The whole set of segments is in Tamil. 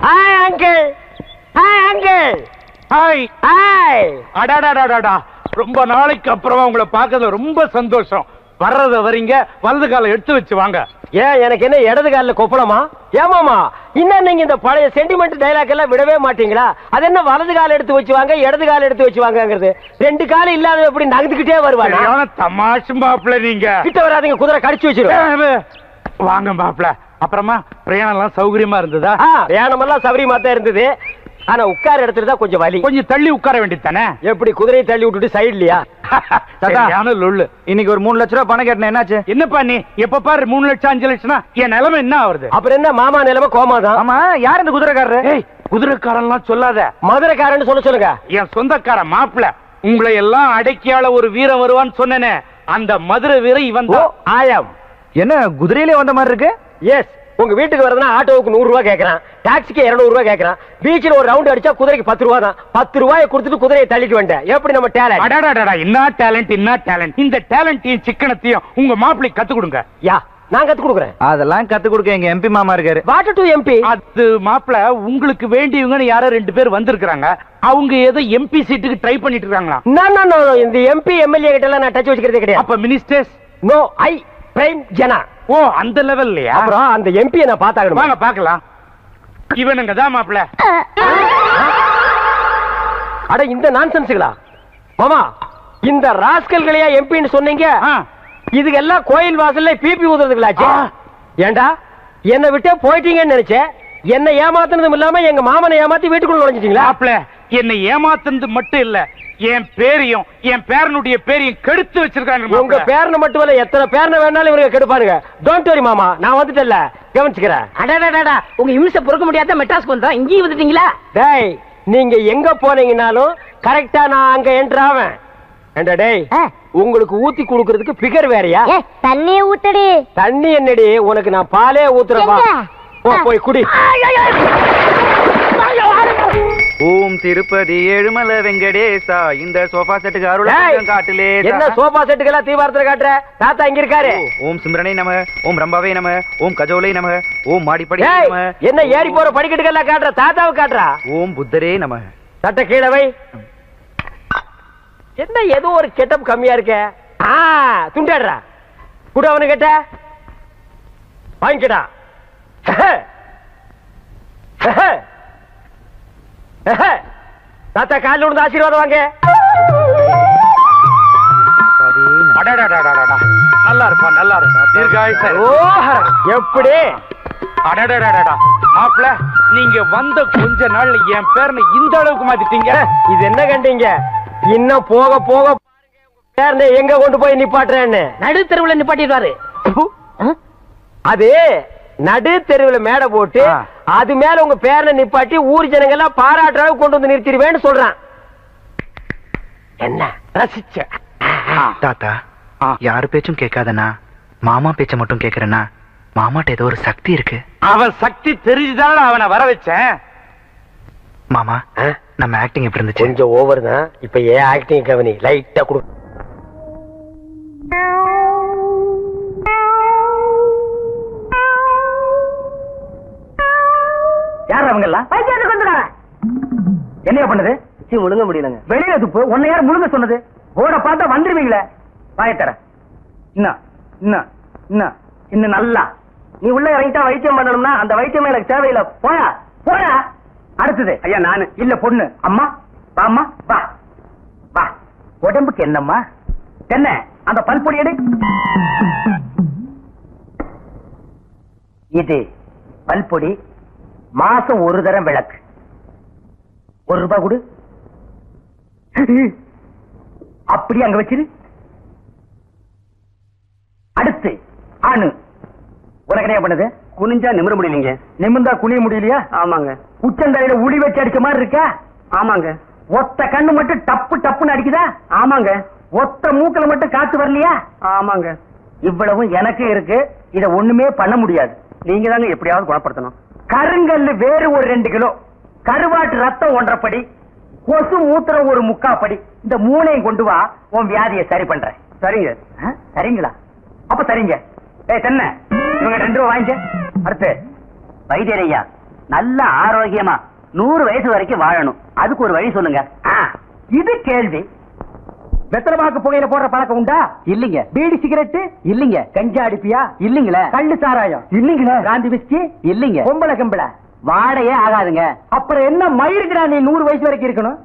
Hi uncle. Hi uncle. Hi. Hi. அடாடாடாடா, ரொம்ப நாளைக்கு அப்புறமா உங்களை பார்க்கறதுல ரொம்ப சந்தோஷம். வர்றத வரீங்க, வலது காலை எடுத்து வச்சு வாங்க. ஏன் எனக்கு என்ன இடது காலில் கொப்பளமா? ஏமாமா இன்னும் நீங்க இந்த பழைய சென்டிமெண்ட் டைலாக் எல்லாம் விடவே மாட்டீங்களா? அது என்ன வலது கால எடுத்து வச்சு வாங்க, இடது கால எடுத்து வச்சு வாங்கங்கிறது? ரெண்டு காலம் இல்லாத எப்படி நகர்ந்துகிட்டே வருவாங்க? தமாஷு மாப்பிள்ள, நீங்க கிட்ட வராதீங்க, குதிரை கடிச்சு வச்சிருவேன். வாங்க மாப்பிள்ள. அப்புறமா பிரயாணம் எல்லாம் சௌகரியமா இருந்ததா? பிரயாணம் எல்லாம் சௌகரியமா தான் இருந்தது. ஆனா உட்கார இடத்துல தான் கொஞ்சம் வலி. கொஞ்சம் தள்ளி உட்கார வேண்டியது தானே? எப்படி குதிரையை தள்ளி விட்டுட்டு சைட்லயா? இன்னைக்கு ஒரு 3 லட்சம் ரூபாய் பணம் கேட்டேன், என்னாச்சு? என்னப்பா நீ எப்ப பாரு 3 லட்சம் 5 லட்சம், என் நிலைமை என்ன ஆகுது? அப்புறம் என்ன மாமா நிலைமை கோமாதான். ஆமா, யார் இந்த குதிரைக்காரரு? குதிரைக்காரன் சொல்லாத, மதுரைக்காரன் சொல்லுங்க. என் சொந்தக்கார மாப்பிள்ள. உங்களை எல்லாம் அடக்கியால ஒரு வீரன் வருவான்னு சொன்னேனே, அந்த மதுரை வீரன் இவன் தான். ஆயம். என்ன குதிரையிலே வந்த மாதிரி இருக்கு? எஸ். உங்க வீட்டுக்கு வரதுனா ஆட்டோவுக்கு 100 ரூபாய் கேட்கறான், டாக்ஸிக்கு 200 ரூபாய் கேட்கறான். பீச்சில் ஒரு ரவுண்ட் அடிச்சா குதிரைக்கு 10 ரூபாய் தான். 10 ரூபாயை கொடுத்துட்டு குதிரையை தள்ளிட்டு வந்தேன். எப்படி நம்ம டேலண்ட்? அடடடடா, என்ன டேலண்ட், என்ன டேலண்ட்! இந்த டேலண்டையும் சிக்கனத்தையும் உங்க மாப்பிள்ளை கத்து கொடுங்க. யா, நான் கத்து கொடுக்குறேன். அதெல்லாம் கத்து கொடுக்க எங்க எம்பி மாமா இருக்காரு. What to MP? அது மாப்பிள்ள, உங்களுக்கு வேண்டியவங்கன்னு யாரோ 2 பேர் வந்திருக்காங்க. அவங்க ஏதோ எம்பி சீட்டுக்கு ட்ரை பண்ணிட்டு இருக்காங்களா? நோ, இந்த எம்பி எம்எல்ஏ கிட்ட எல்லாம் நான் டச் வச்சுக்கிறதே கிடையாது. அப்ப மினிஸ்டர்ஸ்? நோ, ஐ பிரைம் ஜனா. ஓ, அந்த லெவல்லயா? அப்புறம் அந்த எம்பியை நான் பார்த்தாகணும். வாங்க பார்க்கலாம். இவனுங்க தான் மாப்பிள்ள. அட, இந்த நான்சென்ஸ்களா மாமா? இந்த ராஸ்கல்களையா எம்பின்னு சொன்னீங்க? இதுக்கெல்லாம் கோயில் வாசல்ல பிபி ஊதுறதுங்களாச்சு. ஏண்டா என்னை விட்டே போயிட்டீங்கன்னு நினைச்சேன். என்ன ஏமாத்துனதும் இல்லாம எங்க மாமனை ஏமாத்தி வீட்டுக்குள்ள நுழைஞ்சிட்டீங்களா? மாப்பிள்ள, என்னை ஏமாத்துனது மட்டும் இல்ல, என் பேரையும் என் பேரனுடைய பேரையும் கெடுத்து வச்சிருக்காங்க. உங்க பேரனை மட்டும் இல்ல, எத்தனை பேரனை வேணாலும் இவங்க கெடுப்பாருங்க. டோன்ட் வரி மாமா, நான் வந்துட்டேன்ல, கவனிச்சுக்கிறேன். அடடடடா, உங்க இம்சை பொறுக்க முடியாத மெட்ராஸ்க்கு வந்தோம், இங்கேயும் வந்துட்டீங்களா? டேய், நீங்க எங்க போனீங்கனாலும் கரெக்டா நான் அங்க என்டர் ஆவேன். ஏண்டா டேய், உங்களுக்கு ஊத்தி குடுக்கிறதுக்கு பிகர் வேறயா? தண்ணியே ஊத்தடி. தண்ணி என்னடி, உனக்கு நான் பாலே ஊத்துறேன். போய் குடி. ஓம் திருப்பதி ஏழுமலை வெங்கடேசா, இந்த சோஃபா செட்டுக்கு அருள் காட்டுலே. என்ன சோஃபா செட்டுக்கெல்லாம் தீவாரத்துல காட்டுற? தாத்தா இங்க இருக்காரு. ஓம் சிம்ரனை நம, ஓம் ரம்பாவே நம, ஓம் கஜோலை நம, ஓம் மாடிப்படி நம. என்ன ஏறி போற படிக்கட்டுக்கெல்லாம் காட்டுற? தாத்தாவை காட்டுறா. ஓம் புத்தரே நம. சட்ட கீழே வை. என்ன ஏதோ ஒரு கெட்டப் கம்மியா இருக்க? துண்டாடுறா. கூட அவனு கேட்ட வாங்கிக்கடா. தாத்தா காலில் விழுந்து ஆசீர்வாதம் வாங்க. நல்லா இருப்பா, நல்லா இருப்பா. தீர்காயுசு. எப்படி? அடடடடா மாப்பிள்ள, நீங்க வந்த கொஞ்ச நாள்ல என் பேரனை இந்த அளவுக்கு மாத்திட்டீங்க. இது என்ன கண்டீங்க? இன்னும் போக போக பேரனை எங்க கொண்டு போய் நிப்பாட்டுறேன்னு நடு தெருவுல நிப்பாட்டிடுவாரு. அது நடு தெருவில் மேடை போட்டு அது மேல உங்க பேரனை நிப்பாட்டி ஊர் ஜனங்க எல்லாம் பாராட்டுற அளவுக்கு கொண்டு வந்து நிறுத்திடுவேன்னு சொல்றான். என்ன ரசிச்ச? தாத்தா, யாரு பேச்சும் கேட்காதனா, மாமா பேச்ச மட்டும் கேக்குறேன்னா, மாமாட்ட ஏதோ ஒரு சக்தி இருக்கு. அவன் சக்தி தெரிஞ்சுதான் அவனை வர வச்சேன். மாமா, நம்ம ஆக்டிங் எப்படி இருந்துச்சு? கொஞ்சம் ஓவர் தான். இப்ப ஏன் ஆக்டிங் கவனி லைட்டா கொடு. யார் அவங்க எல்லாம்? என்னையா பண்ணது? முழுங்க முடியலங்க. வெளியில துப்பு. உன்னை யார் முழுங்க சொன்னது? போட பார்த்தா வந்துருவீங்களே. வாயத்தர. இன்னும் நல்லா நீ உள்ள இறங்கிட்டா வைத்தியம் பண்ணணும்னா அந்த வைத்தியம் எனக்கு தேவையில்லை. போயா போயா. அடுத்தது ஐயா நானு இல்ல பொண்ணு. அம்மா வாம்மா, வா வா. உடம்புக்கு என்னம்மா? என்ன அந்த பல்பொடி எடு. இது பல்பொடி. மாசம் ஒரு தரம் விளக்கு. 1 ரூபாய் கொடு. அப்படி அங்க வச்சிரு. அடுத்து ஆணு. உனக்கு என்ன பண்ணுது? குனிஞ்சா நிமிர முடியலீங்க. நிமிர்ந்தா குனிய முடியலையா? ஆமாங்க. உச்சந்தலையில உளி வச்சு அடிச்ச மாதிரி இருக்கா? ஆமாங்க. ஒத்த கண்ணு மட்டும் டப்பு டப்புன்னு அடிக்குதா? ஆமாங்க. ஒத்த மூக்கல மட்டும் காத்து வரலையா? ஆமாங்க. இவ்வளவும் எனக்கு இருக்கு. இத ஒண்ணுமே பண்ண முடியாது. நீங்க தாங்க எப்படியாவது குணப்படுத்தணும். கருங்கல்லு வேறு ஒரு 2 கிலோ, கருவாட்டு ரத்தம் 1.5 படி, கொசு மூத்திரம் ஒரு 3/4 படி. இந்த 3ஐயும் கொண்டு வா, உன் வியாதியை சரி பண்றேன். சரிங்க. சரிங்களா? அப்ப சரிங்க. தென்ன இவங்க 2 ரூபா வாங்கிக்க. அடுத்து வைத்தியரையா, நல்ல ஆரோக்கியமா 100 வயசு வரைக்கும் வாழணும். அதுக்கு ஒரு வழி சொல்லுங்க. இது கேள்வி. வெத்தலமாக்கு புகையில போடுற பழக்கம் உண்டா? இல்லீங்க. பீடி சிகரெட்? இல்லீங்க. கஞ்சா அடிப்பியா? இல்லீங்களே. கள்ளு சாராயம்? இல்லீங்களே. காந்தி விஸ்கி? இல்லீங்க. பொம்பளை கம்பளை? வாடையே ஆகாதுங்க. அப்புறம் என்ன மயிருக்குடா நீ 100 வயசு வரைக்கும் இருக்கணும்?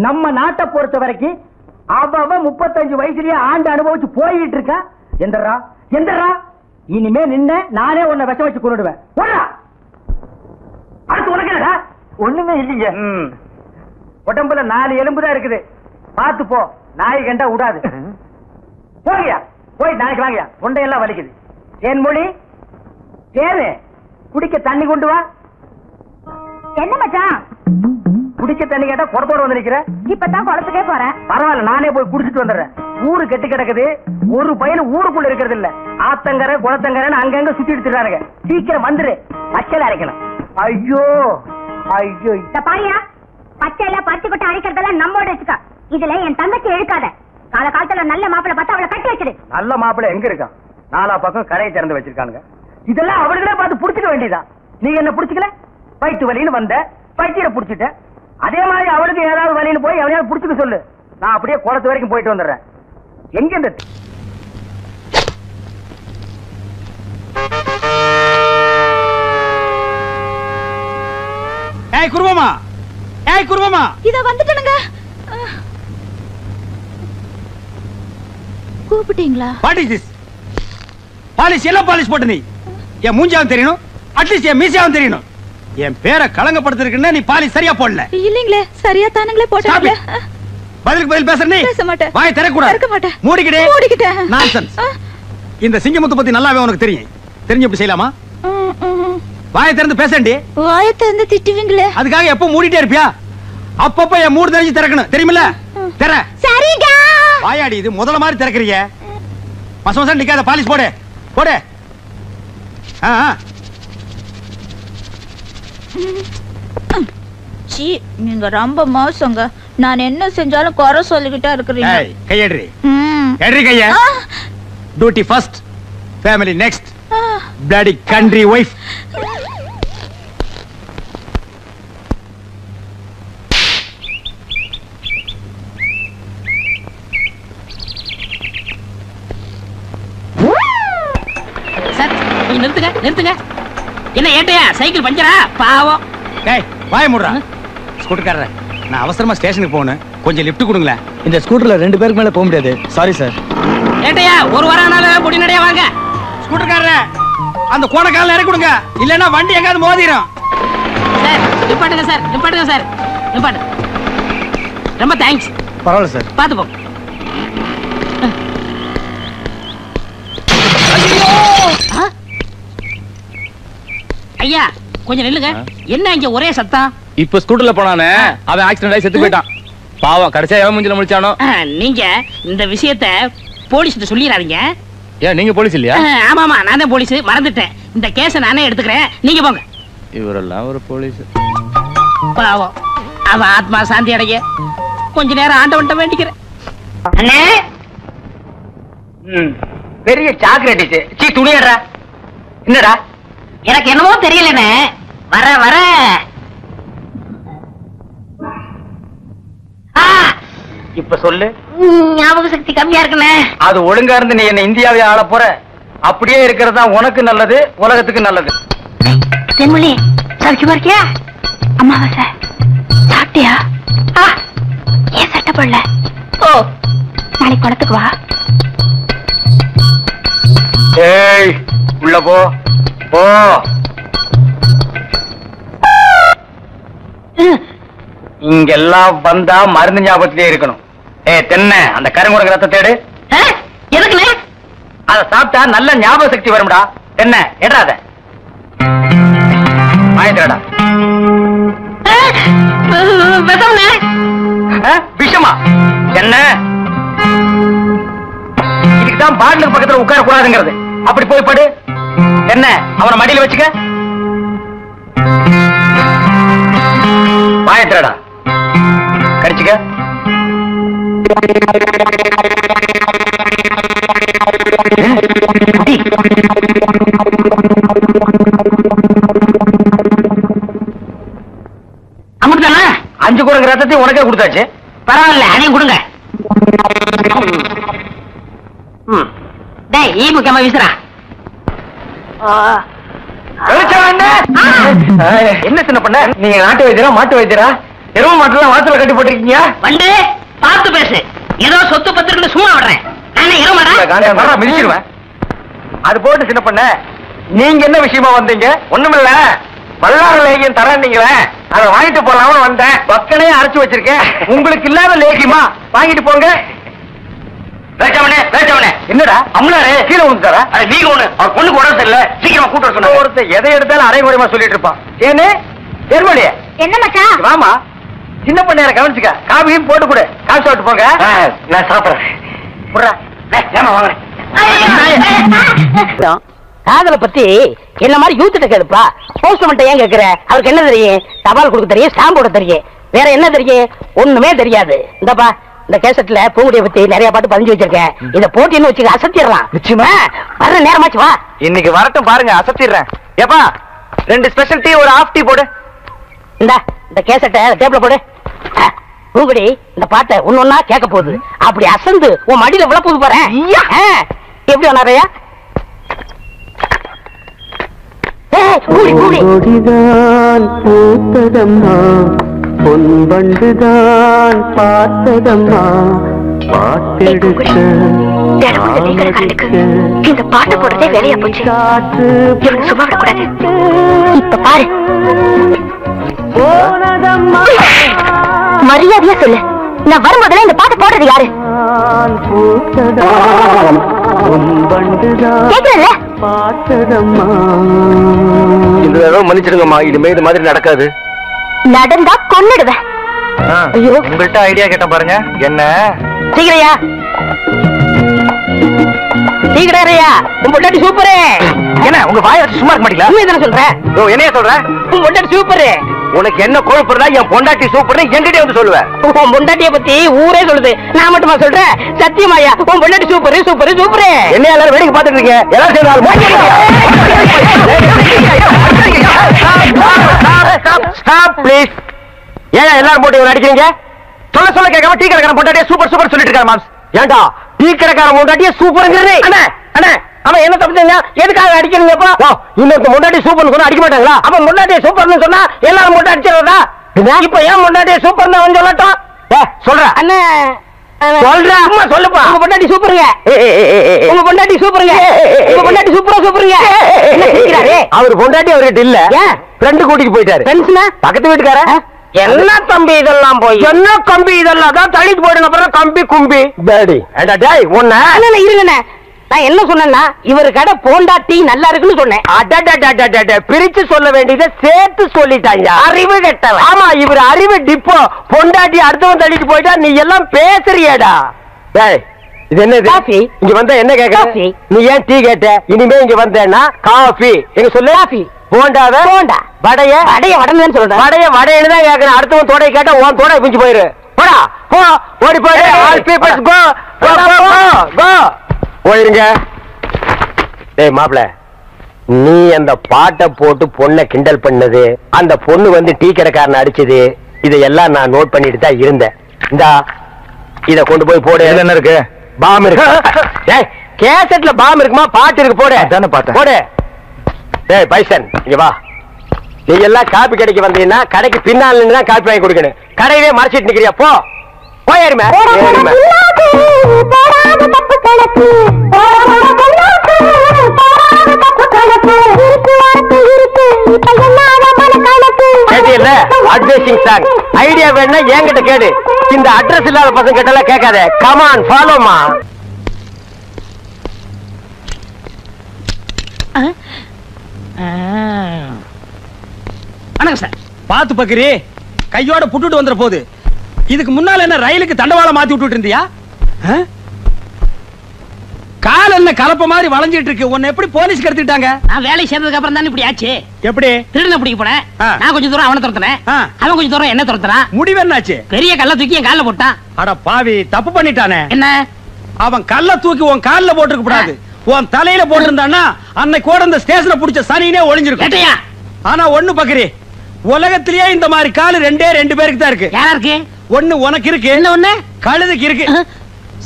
நம்ம நாட்டை பொறுத்த வரைக்கும் அவன் 35 வயசுலயே ஆண்டு அனுபவிச்சு போயிட்டு இருக்கா. எந்தரா எந்தரா இனிமே நின்ன நானே உன்னை விஷம் வச்சு கொண்டுடுவேன். அடுத்து உனக்கு என்னடா? ஒண்ணுமே இல்லைங்க. உடம்புல 4 எலும்பு தான் இருக்குது. பார்த்து போ, நாய் கண்டா விடாது. போங்கயா, போய் நாளைக்கு வாங்கயா, தொண்டையெல்லாம் வலிக்குது. தேன்மொழி, தேனு குடிக்க தண்ணி கொண்டு வா. என்ன மச்சான்? குடிக்க தண்ணி கேட்டா குடத்தோட வந்து நிக்கிற. இப்பதான் குளத்துக்கே போறேன். பரவாயில்ல, நானே போய் குடிச்சிட்டு வந்துடுறேன். ஊரு கெட்டு கிடக்குது. ஒரு பையன் ஊருக்குள்ள இருக்கிறது இல்ல. ஆத்தங்கரை குளத்தங்கரைன்னு அங்கங்க சுத்தி எடுத்துறானுங்க. சீக்கிரம் வந்துரு, பச்சையில அரைக்கணும். ஐயோ ஐயோ, பாரியா, பச்சையில பருத்தி கொட்டை அரைக்கிறதெல்லாம் நம்மோட வச்சுக்கா. இதுல என் தங்கச்சி எழுக்காத. கால காலத்துல நல்ல மாப்பிளை பார்த்தா அவளை கட்டி வச்சிரு. நல்ல மாப்பிள்ளை எங்க இருக்கான்? 4 பக்கம் கடையை திறந்து வச்சிருக்கானுங்க. இதெல்லாம் அவர்களே பார்த்து புடிச்சுக்க வேண்டியதான். நீ என்ன புடிச்சுக்கல? வயிற்று வலின்னு வந்த, பைத்தியரை புடிச்சிட்ட. அதே மாதிரி அவளுக்கு ஏதாவது வலின்னு போய் அவனையாவது புடிச்சுக்க சொல்லு. நான் அப்படியே குளத்து வரைக்கும் போயிட்டு வந்துடுறேன். எங்க இந்த ஏய் குருவமா, ஏய் குருவமா, இத வந்துட்டனுங்க. கூப்பிட்டீங்களா? What is this? பாலிஷ் எல்லாம் பாலிஷ் போட்டு நீ என் மூஞ்சாவும் தெரியணும், அட்லீஸ்ட் என் மீசாவும் தெரியணும். என் பேரை களங்கப்படுத்திருக்குன்னா நீ பாலிஷ் சரியா போடல. இல்லீங்களே, சரியா தானுங்களே போட்டீங்க. பதிலுக்கு பதில் பேசுற நீ பேச மாட்டேன். வாய் திறக்கூடாது. திறக்க மாட்டேன். மூடிக்கிட்டே. மூடிக்கிட்டேன். நான்சென்ஸ். இந்த சிங்கமுத்து பத்தி நல்லாவே உனக்கு தெரியும். தெரிஞ்சு எப்படி செய்யலாமா? வாயை திறந்து பேசண்டி. வாயை திறந்து திட்டுவீங்களே. அதுக்காக எப்ப மூடிட்டே இருப்பியா? அப்பப்ப என் மூடு தெரிஞ்சு திறக்கணும், தெரியுமில்ல? திற. சரிங்க. வாயாடி, இது முதல்ல மாதிரி திறக்கறீங்க. மசமசம் நிக்காத, பாலிஷ் போடு போடு. சீ, நீங்க ரொம்ப மோசங்க. நான் என்ன செஞ்சாலும் குறை சொல்லிக்கிட்டே இருக்கிறீங்க. கையேடுறி, ஏடுறி கைய. Duty first, family next. Bloody country wife. Sir கொஞ்சம் நிறுத்துங்க, நிறுத்துங்க. என்ன ஏட்டையா, சைக்கிள் பஞ்சரா? பாவம். டேய் வாய மூடுறா. ஸ்கூட்டர்காரர், நான் அவசரமா ஸ்டேஷனுக்கு போகணும், கொஞ்சம் லிஃப்ட் கொடுங்களேன். இந்த ஸ்கூட்டர்ல 2 பேருக்கு மேல போக முடியாது. Sorry sir. ஏட்டையா, ஒரு வாரம்னால பொடி நடையா வாங்க. ஸ்கூட்டர்காரர், அந்த கோணக்கால இறக்கி கொடுங்க, இல்லன்னா வண்டி எங்காவது மோதிரும். சார் நிப்பாட்டுங்க சார், நிப்பாட்டுங்க சார், நிப்பாட்டு. ரொம்ப தேங்க்ஸ். பரவாயில்ல சார். பாத்து போ. ஐயா கொஞ்சம் நில்லுங்க. என்ன இங்க ஒரே சத்தம்? இப்ப ஸ்கூட்டர்ல போனானே, அவன் ஆக்சிடென்ட் ஆகி செத்து போயிட்டான். பாவம், கடைசியா எவன் மூஞ்சில முழிச்சானோ. நீங்க இந்த விஷயத்த போலீஸ்கிட்ட சொல்லிடாதீங்க. ஏன் நீங்க போலீஸ் இல்லையா? ஆமாமா, நான் தான் போலீஸ், மறந்துட்டேன். இந்த கேஸ நானே எடுத்துக்கிறேன், நீங்க போங்க. இவரெல்லாம் ஒரு போலீஸ். பாவம், அவன் ஆத்மா சாந்தி அடைய கொஞ்ச நேரம் ஆண்டவன்ட்ட வேண்டிக்கிறேன். அண்ணே, பெரிய சாக்லேட். சீ, துணியடா. என்னடா? எனக்கு என்னமோ தெரியலனே, வர வர இப்ப சொல்லு. ஞாபக சக்தி கம்மியா இருக்குனே. அது ஒழுங்கா இருந்து நீ என்ன இந்தியாவை ஆள போற. அப்படியே இருக்கிறதா உனக்கு நல்லது, உலகத்துக்கு நல்லது. தென்மொழி, சௌக்கியமா இருக்கியா? அம்மாவாசை சாப்பிட்டியா? ஏன் சட்டை போடல? ஓ, நாளைக்கு குளத்துக்கு வா. ஏய், உள்ள போ போ. இங்கெல்லாம் வந்தா மருந்து ஞாபகத்திலே இருக்கணும். தென்ன அந்த கருங்குரங்கு ரத்த தேடு. எதுக்குண்ணே? அத சாப்பிட்டா நல்ல ஞாபக சக்தி வரும்டா. தென்ன எடாத வாங்கிட்டா. விஷமா என்ன? இதுக்குதான் பாட்டிலுக்கு பக்கத்துல உட்கார கூடாதுங்கிறது. அப்படி போய் படு. என்ன, அவனை மடியில வச்சுக்க. வாயத்திரடா, கடிச்சுக்க. 5 குரங்கு ரத்தத்தையும் உனக்கே கொடுத்தாச்சு. பரவாயில்ல, அதையும் கொடுங்க. டேய், ஈ முக்கியமா வீசுறா. என்ன சின்ன பண்ண? நீங்க நாட்டு வைத்தியரா மாட்டு வைத்தியரா? எரும மாட்டுலாம் வாசல கட்டி போட்டிருக்கீங்க. வந்து பார்த்து பேசு. ஏதோ சொத்து பத்திரன்னு சும்மா விடுறேன். நானே எருமாடா மிதிச்சிருவேன். அது போட்டு சின்ன பண்ண, நீங்க என்ன விஷயமா வந்தீங்க? ஒண்ணுமில்ல, பல்லாறு லேகியம் தரேன்னீங்களே, அதை வாங்கிட்டு போலாம்னு வந்தேன். பக்கனையே அரைச்சு வச்சிருக்கேன். உங்களுக்கு இல்லாத லேகியமா? வாங்கிட்டு போங்க. என்னடா அம்லாரு கீழே விழுந்துட்டாரா? நீங்க ஒண்ணு அவர் பொண்ணு கூட தெரியல, சீக்கிரமா கூட்ட சொன்ன. ஒருத்தர் எதை எடுத்தாலும் அரைமுறைமா சொல்லிட்டு இருப்பான். ஏன்னு ஏர்மொழிய என்ன மச்சான்? வாமா, சின்ன பண்ண கவனிச்சுக்க. காபியும் போட்டு கொடு. காசு சாப்பிட்டு போங்க. நான் சாப்பிடுறேன். காதலை பத்தி என்ன மாதிரி யூத்திட்ட கேளுப்பா. போஸ்ட்மேன் ஏன் கேக்குற? அவருக்கு என்ன தெரியும்? தபால் கொடுக்க தெரியும், ஸ்டாம்ப் போட தெரியும், வேற என்ன தெரியும்? ஒண்ணுமே தெரியாது. இந்தப்பா, இந்த கேசட்ல பூங்குடியை பத்தி நிறைய பாட்டு பதிஞ்சு வச்சிருக்கேன். இத போட்டின்னு வச்சுக்க, அசத்திடலாம். நிச்சயமா வர்ற நேரமாச்சு, வா. இன்னைக்கு வரட்டும் பாருங்க, அசத்திடுறேன். ஏப்பா 2 ஸ்பெஷல் டீ, ஒரு ஹாஃப் டீ போடு. இந்த கேசட்டை டேப்ல போடு. பூங்குடி இந்த பாட்டை ஒன்னொன்னா கேட்க போகுது. அப்படி அசந்து உன் மடியில விழ போது பாரு. எப்படி வந்தாரையா? கொடிதான் பூத்ததம்மா, பொன்பண்டுதான் பார்த்ததம்மா, பாட்டெடுக்க இந்த பாட்டு போடுறதே வேலையா போச்சு. சும்மா விடக்கூடாது. இப்ப பாரு, மரியாதையா சொல்லு. நான் வரும்போதெல்லாம் இந்த பாட்டு போடுறது யாரு? கேக்குறல்ல? மன்னிச்சிடுங்கம்மா, இனிமே இது மாதிரி நடக்காது. நடந்தா கொன்னுடுவேன். ஐயோ, உங்கள்கிட்ட ஐடியா கேட்டேன் பாருங்க. என்ன சீக்கிரையா, சீக்கிரையா. உன் பொண்டாட்டி சூப்பரு. என்ன உங்க வாயை வச்சு சும்மா இருக்க மாட்டீங்களா? என்ன சொல்ற? என்னைய சொல்ற? உன் பொண்டாட்டி சூப்பரு. உனக்கு என்ன கொழுப்புறதா? என் பொண்டாட்டி சூப்பர்னு என்கிட்ட வந்து சொல்லுவேன். உன் பொண்டாட்டிய பத்தி ஊரே சொல்லுது, நான் மட்டுமா சொல்றேன்? சத்தியமாயா, உன் பொண்டாட்டி சூப்பரு சூப்பரு சூப்பரு. என்ன எல்லாரும் வேடிக்கை பார்த்துட்டு இருக்கீங்க? எல்லாரும் சேர்ந்தாலும் ப்ளீஸ். ஏன் எல்லாரும் போட்டு இவரை அடிக்கிறீங்க? சொல்ல சொல்ல கேட்காம டீ கடைக்காரன் பொண்டாட்டிய சூப்பர் சூப்பர் சொல்லிட்டு இருக்காரு மாம்ஸ். ஏண்டா டீ கடைக்காரன் பொண்டாட்டிய சூப்பர்ங்கிறே? அண்ணா அண்ணா, அவன் என்ன தப்பு செஞ்சா? எதுக்காக அடிக்கிறீங்கப்பா? இன்னொரு முன்னாடி சூப்பர்னு சொன்னா அடிக்க மாட்டாங்களா? அவன் முன்னாடியே சூப்பர்னு சொன்னா எல்லாரும் முன்னாடி அடிச்சிடறதா? இப்ப ஏன் முன்னாடியே சூப்பர்னு அவன் சொல்லட்டும். சொல்ற அண்ணா, சொல்ற அம்மா சொல்லுப்பா. உங்க பொண்டாட்டி சூப்பருங்க, உங்க பொண்டாட்டி சூப்பருங்க, உங்க பொண்டாட்டி சூப்பரா சூப்பருங்க. அவர் பொண்டாட்டி அவர்கிட்ட இல்ல, ஃப்ரெண்டு கூட்டிட்டு போயிட்டாரு. ஃப்ரெண்ட்ஸ்னா பக்கத்து வீட்டுக்கார. என்ன தம்பி இதெல்லாம்? போய் என்ன கம்பி இதெல்லாம் தான் தள்ளிட்டு போயிடுங்க. அப்புறம் கம்பி கும்பி பேடி. டேய் ஒண்ணு இருங்கண்ணே, நான் என்ன சொன்னேன்னா இவரு கடை பொண்டாட்டி நல்லா இருக்குன்னு சொன்னேன். அடடடடடட, பிரிச்சு சொல்ல வேண்டியதை சேர்த்து சொல்லிட்டாங்க. அறிவு கெட்டவன். ஆமா, இவர் அறிவு டிப்போ. பொண்டாட்டி அடுத்தவன் தள்ளிட்டு போயிட்டா நீ எல்லாம் பேசுறியடா. டேய் இது என்ன? காஃபி. இங்க வந்தா என்ன கேட்க? நீ ஏன் டீ கேட்ட? இனிமே இங்க வந்தேன்னா காஃபி. எங்க சொல்லு. காஃபி. போண்டாவே போண்டா. வடைய வடைய வடன்னு சொல்றேன். வடைய வடைன்னு தான் கேட்கறேன். அடுத்தவன் தோடை கேட்டா உன் தோடை பிஞ்சு போயிரு. போடா போ, ஓடி போயிடு. ஆல் பீப்பிள்ஸ் கோ கோ கோ. போயிருங்க. டேய் மாப்ள, நீ அந்த பாட்டை போட்டு பொண்ணை கிண்டல் பண்ணது, அந்த பொண்ணு வந்து டீ கடைக்காரன் அடிச்சது, இதையெல்லாம் நான் நோட் பண்ணிட்டு தான் இருந்தேன். இந்தா இத கொண்டு போய் போடு. என்ன இருக்கு? பாம் இருக்கு. டேய் கேசட்ல பாம் இருக்குமா? பாட்டு இருக்கு, போடு. அதானே பாட்டு, போடு. டேய் பைசன், இங்க வா. நீ எல்லாம் காப்பி கடைக்கு வந்தீங்கன்னா கடைக்கு பின்னால் நின்று தான் காப்பி வாங்கி கொடுக்கணும். கடையவே மறைச்சிட்டு நிக்கிறியா? போ போயிருமே. அட்வைசிங் சாங் ஐடியா வேணா என்கிட்ட கேடு. இந்த அட்ரஸ் இல்லாத பசங்க கிட்ட கேட்காத. கமான் ஃபாலோமா. வணக்கம் சார். பாத்து பக்கரி, கையோட புட்டுட்டு வந்துற போது. இதுக்கு முன்னால என்ன ரயிலுக்கு தண்டவாளம் மாத்தி விட்டுட்டு இருந்தியா? கால் என்ன கலப்ப மாதிரி வளைஞ்சிட்டு இருக்கு. உன்னை எப்படி போலீஸ்க்கு எடுத்துட்டாங்க? நான் வேலை சேர்ந்ததுக்கு அப்புறம் தான் இப்படி ஆச்சு. எப்படி? திருடனை பிடிக்க போனேன். நான் கொஞ்சம் தூரம் அவனை துரத்துனேன், அவன் கொஞ்சம் தூரம் என்ன துரத்துறான். முடிவு என்னாச்சு? பெரிய கல்ல தூக்கி என் கால்ல போட்டான். அட பாவி, தப்பு பண்ணிட்டானே. என்ன? அவன் கல்ல தூக்கி உன் கால்ல போட்டுருக்க கூடாது, உன் தலையில போட்டிருந்தான்னா அன்னைக்கு கூட இந்த ஸ்டேஷனை புடிச்ச சனினே ஒளிஞ்சிருக்கும். ஆனா ஒண்ணு பக்கரி, உலகத்திலேயே இந்த மாதிரி காலு ரெண்டு பேருக்கு தான் இருக்கு. யாரா இருக்கு? ஒண்ணு உனக்கு இருக்கு, என்ன ஒண்ணு? கழுதுக்கு இருக்கு.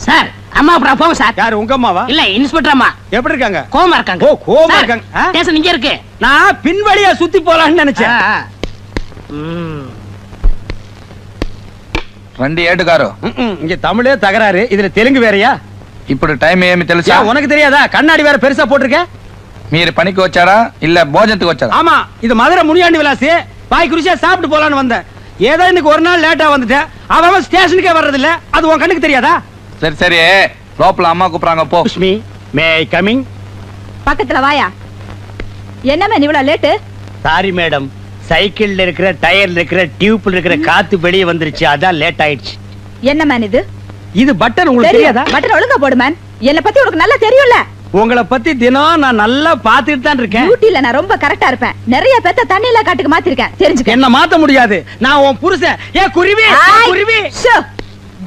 சார் அம்மா அப்புறம் போங்க சார். யாரு உங்க அம்மாவா? இல்ல இன்ஸ்பெக்டர் அம்மா. எப்படி இருக்காங்க? கோவமா இருக்காங்க. ஓ கோவமா இருக்காங்க. ஸ்டேஷன் இங்க இருக்கு. நான் பின்வழியா சுத்தி போலாம்னு நினைச்சேன். రండి ఏటుగారు. இங்க தமிழே தகராறு, இதுல தெலுங்கு வேறயா? ఇప్పుడు టైం ఏమి తెలుసా? உனக்கு தெரியாதா? கண்ணாடி வேற பெருசா போட்டிருக்க. మీరు పనికి వచ్చారా இல்ல భోజనத்துக்கு వచ్చారా? ஆமா, இது மதுரை முனியாண்டி விலாசி. பாய் குருசியா சாப்பிட்டு போலான்னு வந்தேன். ஏதோ இன்னைக்கு ஒரு நாள் லேட்டா வந்துட்டேன். அவன் ஸ்டேஷனுக்கே வர்றது இல்ல. அது உன் கண்ணுக்கு தெரியாதா? சரி சரி, లోపల అమ్మ கூப்பிடுறாங்க போ. புஷ்மி, மே ஐ கமிங்? பக்கத்துல வாயா. என்ன மேன் இவ்வளவு லேட்டு? சாரி மேடம், சைக்கிள்ல இருக்கிற டயர்ல இருக்கிற டியூப்ல இருக்கிற காத்து வெளியே வந்துருச்சு, அதான் லேட் ஆயிடுச்சு. என்ன மேன் இது? இது பட்டன் உங்களுக்கு தெரியாதா? பட்டன் ஒழுங்கா போடு மேன். என்ன பத்தி உனக்கு நல்லா தெரியும்ல. உங்களை பத்தி தினம் நான் நல்லா பாத்துட்டு தான் இருக்கேன். டியூட்டில நான் ரொம்ப கரெக்டா இருப்பேன். நிறைய பேத்த தண்ணியில காட்டுக்கு மாத்திருக்கேன், தெரிஞ்சுக்க. என்ன மாத்த முடியாது, நான் உன் புருஷன். ஏ குருவி, குருவி.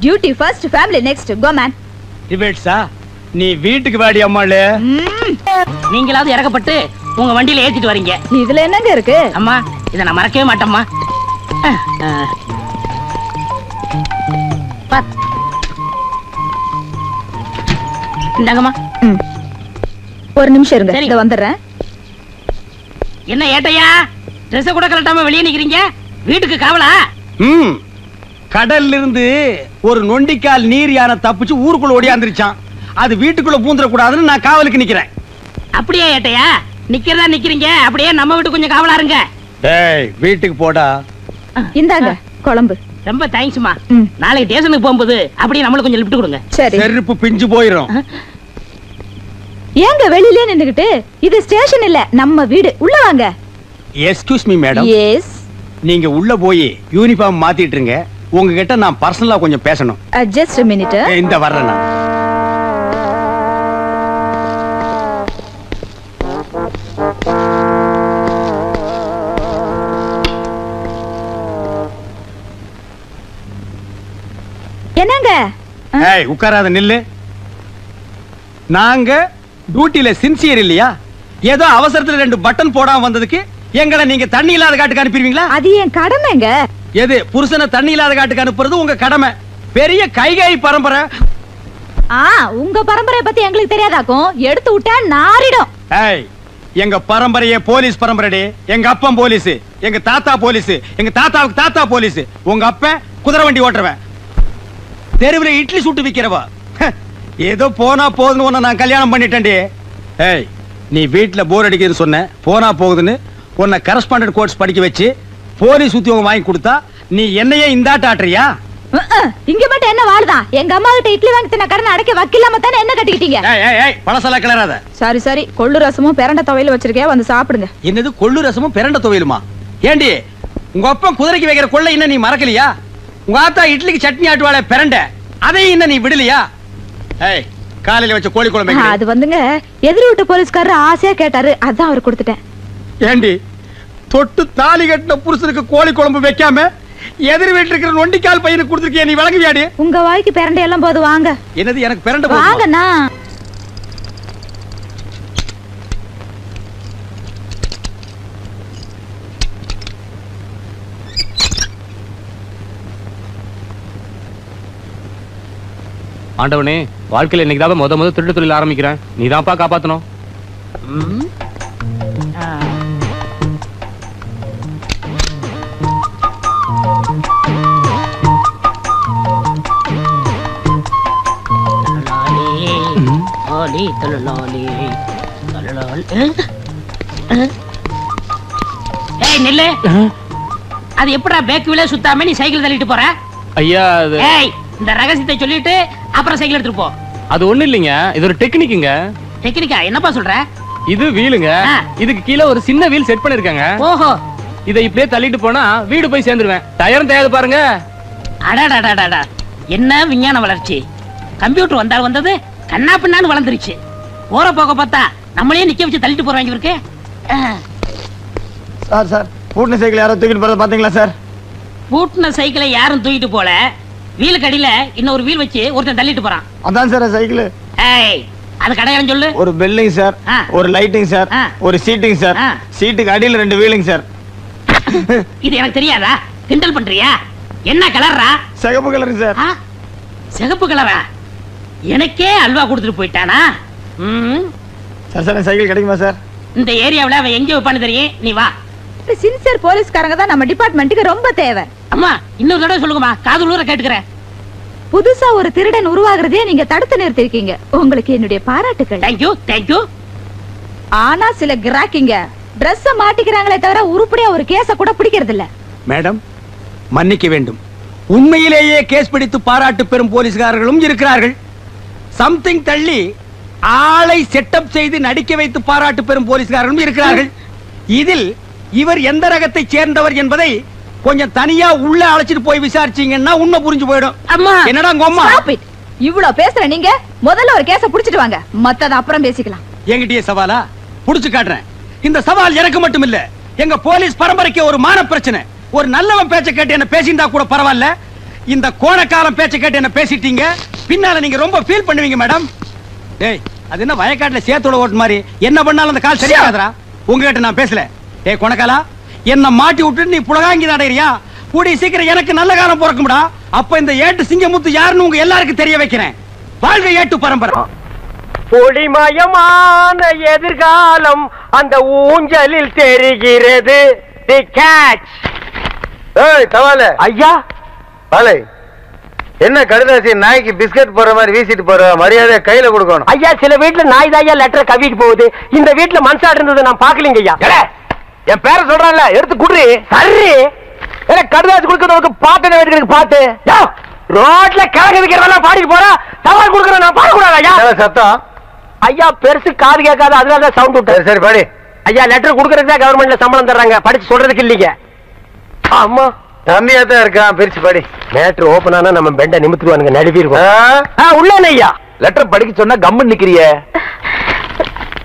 Duty first, family next. Go man. டிபேட்ஸா? நீ வீட்டுக்கு வாடி அம்மாளே. நீங்களாவது இறக்கப்பட்டு உங்க வண்டியில ஏத்திட்டு வரீங்க. இதுல என்னங்க இருக்கு? அம்மா இத நான் மறக்கவே மாட்டேம்மா. இந்தாங்கம்மா. ஒரு நிமிஷம் இருங்க, இத வந்துடுறேன். என்ன ஏட்டையா, ட்ரெஸ் கூட கலட்டாம வெளியே நிக்கிறீங்க? வீட்டுக்கு காவலா? கடல்ல இருந்து ஒரு நொண்டிக்கால் நீர் யானை தப்பிச்சு ஊருக்குள்ள ஓடியாந்துருச்சான். அது வீட்டுக்குள்ள பூந்துட கூடாதுன்னு நான் காவலுக்கு நிக்கிறேன். அப்படியே ஏட்டையா? நிக்கிறதா நிக்கிறீங்க, அப்படியே நம்ம வீட்டு கொஞ்சம் காவலா இருங்க. டேய் வீட்டுக்கு போடா. இந்தாங்க குழம்பு. ரொம்ப தேங்க்ஸ்மா. நாளைக்கு ஸ்டேஷனுக்கு போகும்போது அப்படியே நம்மளுக்கு கொஞ்சம் லிஃப்ட் கொடுங்க. சரி. செருப்பு பிஞ்சு போயிரும். ஏங்க வெளியிலே நின்னுகிட்டு? இது ஸ்டேஷன் இல்ல, நம்ம வீடு. உள்ள வாங்க. Excuse me madam. எஸ். நீங்க உள்ள போய் யூனிஃபார்ம் மாத்திட்டு இருங்க. உங்ககிட்ட நான் பர்சனலா கொஞ்சம் பேசணும். Just a minute. இந்த வர்றேன் நான். என்னங்க? ஏய் உட்காராத, நில்லு. நாங்க டியூட்டில சின்சியர் இல்லையா? ஏதோ அவசரத்துல 2 பட்டன் போடாம வந்ததுக்கு எங்களை நீங்க தண்ணி இல்லாத காட்டுக்கு அனுப்பிடுவீங்களா? அது என் கடமைங்க. எது புருஷனை தண்ணி இல்லாத காட்டுக்கு அனுப்புறது உங்க கடமை. பெரிய கைகாய் பரம்பரை. உங்க பரம்பரை பத்தி எங்களுக்கு தெரியாதாக்கும். எடுத்து விட்டா நாரிடும். ஏய் எங்க பரம்பரையே போலீஸ் பரம்பரைடே. எங்க அப்பன் போலீஸ், எங்க தாத்தா போலீஸ், எங்க தாத்தாவுக்கு தாத்தா போலீஸ். உங்க அப்பன் குதிரை வண்டி ஓட்டுறவன், தெருவுல இட்லி சுட்டு விக்கிறவா. ஏதோ போனா போதுன்னு உன்னை நான் கல்யாணம் பண்ணிட்டேன்டி. ஏய் நீ வீட்டுல போர் அடிக்குதுன்னு சொன்ன, போனா போகுதுன்னு உன்னை கரஸ்பாண்டன்ட் கோர்ஸ் படிக்க வச்சு போலீஸ் உத்தியோகம் வாங்கி கொடுத்தா நீ என்னையே இந்தாட்ட ஆட்டுறியா? இங்க மட்டும் என்ன வாழ்தான்? எங்க அம்மா கிட்ட இட்லி வாங்கி தின்ன கடனை அடைக்க வக்கில்லாம தானே என்ன கட்டிக்கிட்டீங்க? பழசெல்லாம் கிளறாத. சரி சரி, கொள்ளு ரசமும் பிரண்ட துவையில வச்சிருக்கேன், வந்து சாப்பிடுங்க. என்னது கொள்ளு ரசமும் பிரண்ட துவையிலுமா? ஏண்டி உங்க அப்பன் குதிரைக்கு வைக்கிற கொள்ளை இன்னும் நீ மறக்கலையா? உங்க ஆத்தா இட்லிக்கு சட்னி ஆட்டுவாளே பிரண்ட, அதையும் இன்னும் நீ விடலையா? ஏய் காலையில வச்ச கோழி குழம்பு. அது வந்துங்க எதிர் வீட்டு போலீஸ்காரர் ஆசையா கேட்டாரு, அதான் அவர் கொடுத்துட்டேன். ஏண்டி தொட்டு தாலி கட்டின புருஷனுக்கு கோழி குழம்பு வைக்காம எதிர் வீட்டுல இருக்கிற நொண்டிக்கால் பையனுக்கு கொடுத்துருக்கிய, நீ வழங்குவியாடி? உங்க வாய்க்கு பிரண்டை எல்லாம் போது வாங்க. என்னது எனக்கு பிரண்டை வாங்கண்ணா. ஆண்டவனே, வாழ்க்கையில இன்னைக்கு தான் முத திருட்டு தொழில் ஆரம்பிக்கிறேன். நீதான்ப்பா காப்பாத்தணும். அது எப்படா பேக் வீல சுத்தாம நீ சைக்கிள் தள்ளிட்டு போற? ஐயா இந்த ரகசியத்தை சொல்லிட்டு அப்புறம் சைக்கிள் எடுத்துட்டு போ. அது ஒண்ணு இல்லைங்க, இது ஒரு டெக்னிக்குங்க. டெக்னிக்கா? என்னப்பா சொல்ற? இது வீலுங்க. இதுக்கு கீழே ஒரு சின்ன வீல் செட் பண்ணிருக்காங்க. ஓஹோ. இதை இப்படியே தள்ளிட்டு போனா வீடு போய் சேர்ந்துருவேன். டயரும் தேயாது பாருங்க. அடாடாடாடா, என்ன விஞ்ஞான வளர்ச்சி! கம்ப்யூட்டர் வந்தது கண்ணா பின்னான்னு வளர்ந்துருச்சு. போற போக பார்த்தா நம்மளே நிக்க வச்சு தள்ளிட்டு போறாங்க இருக்கு. சார் சார் பூட்டின சைக்கிள் யாரோ தூக்கிட்டு போறத பாத்தீங்களா சார்? பூட்டின சைக்கிளை யாரும் தூக்கிட்டு போல, வீல் கடியில இன்னொரு வீல் வச்சு ஒருத்தன் தள்ளிட்டு போறான். அதான் சார் சைக்கிள். ஏய் அது கடையாளம் சொல்லு. ஒரு பெல்லிங் சார், ஒரு லைட்டிங் சார், ஒரு சீட்டிங் சார், சீட்டுக்கு அடியில 2 வீலிங் சார். இது எனக்கு தெரியாதா? கிண்டல் பண்றியா? என்ன கலர்ரா? சிகப்பு கலர் சார். சிகப்பு கலரா? எனக்கே அல்வா கொடுத்துட்டு போயிட்டானா? சார் சார் சைக்கிள் கிடைக்குமா சார்? இந்த ஏரியாவுல அவன் எங்க வைப்பான்னு தெரியும், நீ வா. சின்சியர் போலீஸ்காரங்க தான் நம்ம டிபார்ட்மெண்ட்டுக்கு ரொம்ப தேவை. அம்மா இன்னொரு தடவை சொல்லுங்கம்மா, காது ஊர கேட்டுக்கிறேன். புதுசா ஒரு திருடன் உருவாகிறதே நீங்க தடுத்து நிறுத்திருக்கீங்க. உங்களுக்கு என்னுடைய பாராட்டுக்கள். Thank you thank you. ஆனா சில கிராக்கிங்க Dress மாட்டிக்கிறாங்களே தவிர உருப்படியா ஒரு கேஸ கூட பிடிக்கிறது இல்ல. மேடம் மன்னிக்க வேண்டும், உண்மையிலேயே கேஸ் பிடித்து பாராட்டு பெறும் போலீஸ்காரர்களும் இருக்கிறார்கள். சம்திங் தள்ளி ஆளை செட்டப் செய்து நடிக்க வைத்து பாராட்டு பெறும் போலீஸ்காரர்களும் இருக்கிறார்கள். இதில் இவர் எந்த ரகத்தை சேர்ந்தவர் என்பதை கொஞ்சம் தனியா உள்ள அழைச்சிட்டு போய் விசாரிச்சீங்கன்னா உண்மை புரிஞ்சு போயிடும். அம்மா என்னடா உங்க Stop it. இவ்வளவு பேசுற நீங்க முதல்ல ஒரு கேஸ புடிச்சிட்டு வாங்க, மத்தத அப்புறம் பேசிக்கலாம். என்கிட்டயே சவாலா? புடிச்சு காட்டுறேன். இந்த சவால் எனக்கு மட்டும் இல்ல, எங்க போலீஸ் பரம்பரைக்கு ஒரு மான பிரச்சனை. ஒரு நல்லவன் பேச்ச கேட்டு என்ன பேசிட்டா கூட பரவாயில்ல, இந்த கோணக்காலம் பேச்ச கேட்டு என்ன பேசிட்டீங்க, பின்னால நீங்க ரொம்ப ஃபீல் பண்ணுவீங்க மேடம். டேய் அது என்ன வயக்காட்டுல சேத்தோட ஓட்டு மாதிரி என்ன பண்ணாலும் அந்த கால் சரியாகாதரா? உங்ககிட்ட நான் பேசல. டேய் கோணக்காலா, என்ன மாட்டி விட்டு நீ புலகாங்கி நடைறியா? கூடி சீக்கிரம் எனக்கு நல்ல காலம் பிறக்கும்டா. அப்ப இந்த ஏட்டு சிங்கமுத்து யாருன்னு உங்க எல்லாருக்கும் தெரிய வைக்கிறேன். வாழ்க ஏட்டு பரம்பரை. ஒளிமயமான எதிர்காலம் அந்த ஊஞ்சலில் தெரிகிறது. தி கேட்ச். ஏய் தவால ஐயா, பாலை என்ன கடுதாசி நாய்க்கு பிஸ்கட் போற மாதிரி வீசிட்டு போற, மரியாதை கையில கொடுக்கணும். ஐயா சில வீட்டுல நாய் தாயா லெட்டர் கவிட்டு போகுது, இந்த வீட்டுல மனசாடு இருந்தது நான் பாக்கலீங்க ஐயா. என் பேரை சொல்றான்ல, எடுத்து குடுறி. சரி கடுதாசி கொடுக்கறதுக்கு பாட்டு வைக்கிறதுக்கு பாட்டு. ரோட்ல கிழக்கு விக்கிறதெல்லாம் பாடிட்டு போறா, தவால் கொடுக்கற நான் பாடக்கூடாது ஐயா. சத்தம் ஐயா பெருசு காது கேட்காது, அதனால சவுண்ட் விட்டு. சரி பாடி. ஐயா லெட்டர் கொடுக்கறதுக்கு தான் கவர்மெண்ட்ல சம்பளம் தர்றாங்க, படிச்சு சொல்றதுக்கு இல்லீங்க. ஆமா தம்பியா தான் இருக்கான், பிரிச்சு படி. மேட்ரு ஓபன் ஆனா நம்ம பெண்ட நிமித்துவானுங்க, நடுவிருக்கோம். உள்ள ஐயா லெட்டர் படிக்க சொன்னா கம்மன் நிக்கிறிய.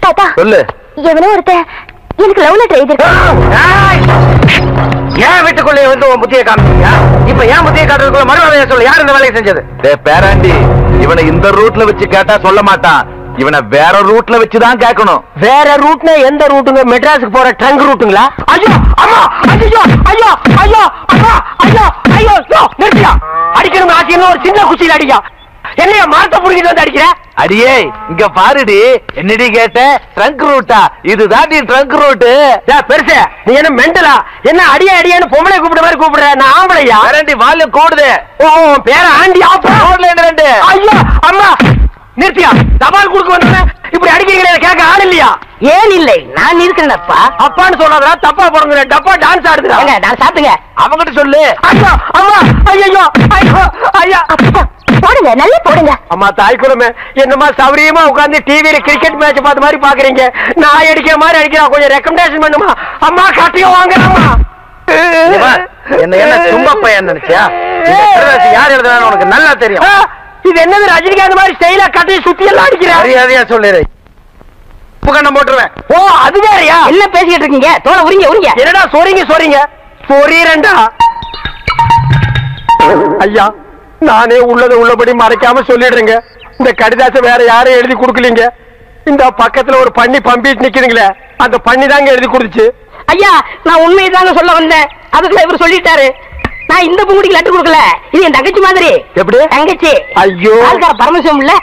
தாத்தா சொல்லு. எவனோ ஒருத்தன் எனக்கு லவ் லெட்டர் எழுதிருக்கான். ஏன் வீட்டுக்குள்ளே வந்து உன் புத்தியை காமிச்சீங்க? இப்ப ஏன் புத்தியை காட்டுறதுக்குள்ள மறுவாதையா சொல்லு, யார் இந்த வேலையை செஞ்சது? பேராண்டி, இவனை இந்த ரூட்ல வச்சு கேட்டா சொல்ல மாட்டான், இவனை வேற ரூட்ல வச்சுதான் கேட்கணும். வேற ரூட்னா எந்த ரூட்டுங்க? மெட்ராஸுக்கு போற ட்ரங்க் ரூட்டுங்களா? ஐயோ அம்மா, ஐயோ ஐயோ ஐயோ அம்மா, ஐயோ ஐயோ நிறுத்தியா. அடிக்கணும் ஆச்சின்னு ஒரு சின்ன குச்சியில அடிக்கா. என்னைய மாத்த புடிக்கிட்டு வந்து அடிக்கிற? அடியே இங்க பாருடி, என்னடி கேட்ட? ட்ரங்க் ரூட்டா? இதுதான் நீ ட்ரங்க் ரூட்டு. பெருசு நீ என்ன மெண்டலா? என்ன அடியே அடியேன்னு பொம்பளை கூப்பிட மாதிரி கூப்பிடுற? நான் ஆம்பளையா? வேறண்டி வால்யூம் கூடுது. ஓ பேர ஆண்டி ஆப்பா ரோட்ல என்ன ரெண்டு? ஐயோ அம்மா நிறுத்தியா. தபால் கொடுக்க வந்தா இப்படி அடிக்கிறீங்களே, கேட்க ஆள் இல்லையா? ஏன் இல்லை, நான் இருக்கிறேன்ப்பா. அப்பான்னு சொல்லாதடா, தப்பா பிறந்த டப்பா டான்ஸ் ஆடுதுடா. நான் சாப்பிட்டுங்க. அவங்கிட்ட சொல்லு. ஐயோ அம்மா, ஐயோ ஐயோ ஐயா. போடுங்க, நல்லா போடுங்க. அம்மா தாய் குடும்பமே, என்னமா சௌரியமா உட்கார்ந்து டிவியில கிரிக்கெட் மேட்ச் பார்த்த மாதிரி பாக்குறீங்க. நான் அடிக்கிற மாதிரி அடிக்கிறா, கொஞ்சம் ரெக்கமெண்டேஷன் பண்ணுமா? அம்மா கட்டியும் வாங்குறம்மா. என்ன என்ன சும்மா பையன் நினைச்சியா? யார் எழுதுறான்னு உனக்கு நல்லா தெரியும். இது என்னது ரஜினிகாந்த் மாதிரி ஸ்டைலா கட்டி சுத்தி எல்லாம் அடிக்கிறா? மரியாதையா சொல்லிடு, கண்ணம் போட்டுருவேன். ஓ அது வேறயா? என்ன பேசிக்கிட்டு இருக்கீங்க? தோலை உரிங்க உரிங்க. என்னடா சொறீங்க சொறீரண்டா. ஐயா நானே உள்ளதை உள்ளபடி மறைக்காம சொல்லிடுறேங்க. இந்த கடிதாசை வேற யாரும் எழுதி கொடுக்கலீங்க. இந்த பக்கத்துல ஒரு பண்ணி பம்பிட்டு நிக்குதுங்களே, அந்த பண்ணி தாங்க எழுதி கொடுத்துச்சு. ஐயா நான் உண்மையை தாங்க சொல்ல வந்தேன், அதுக்குள்ள இவர் சொல்லிட்டாரு. நான் இந்த பூங்குடிக்கு லெட்டர் கொடுக்கல, இது என் தங்கச்சி மாதிரி. எப்படி? தங்கச்சி. ஐயோ ஆள்கார பரமசிவம் இல்ல,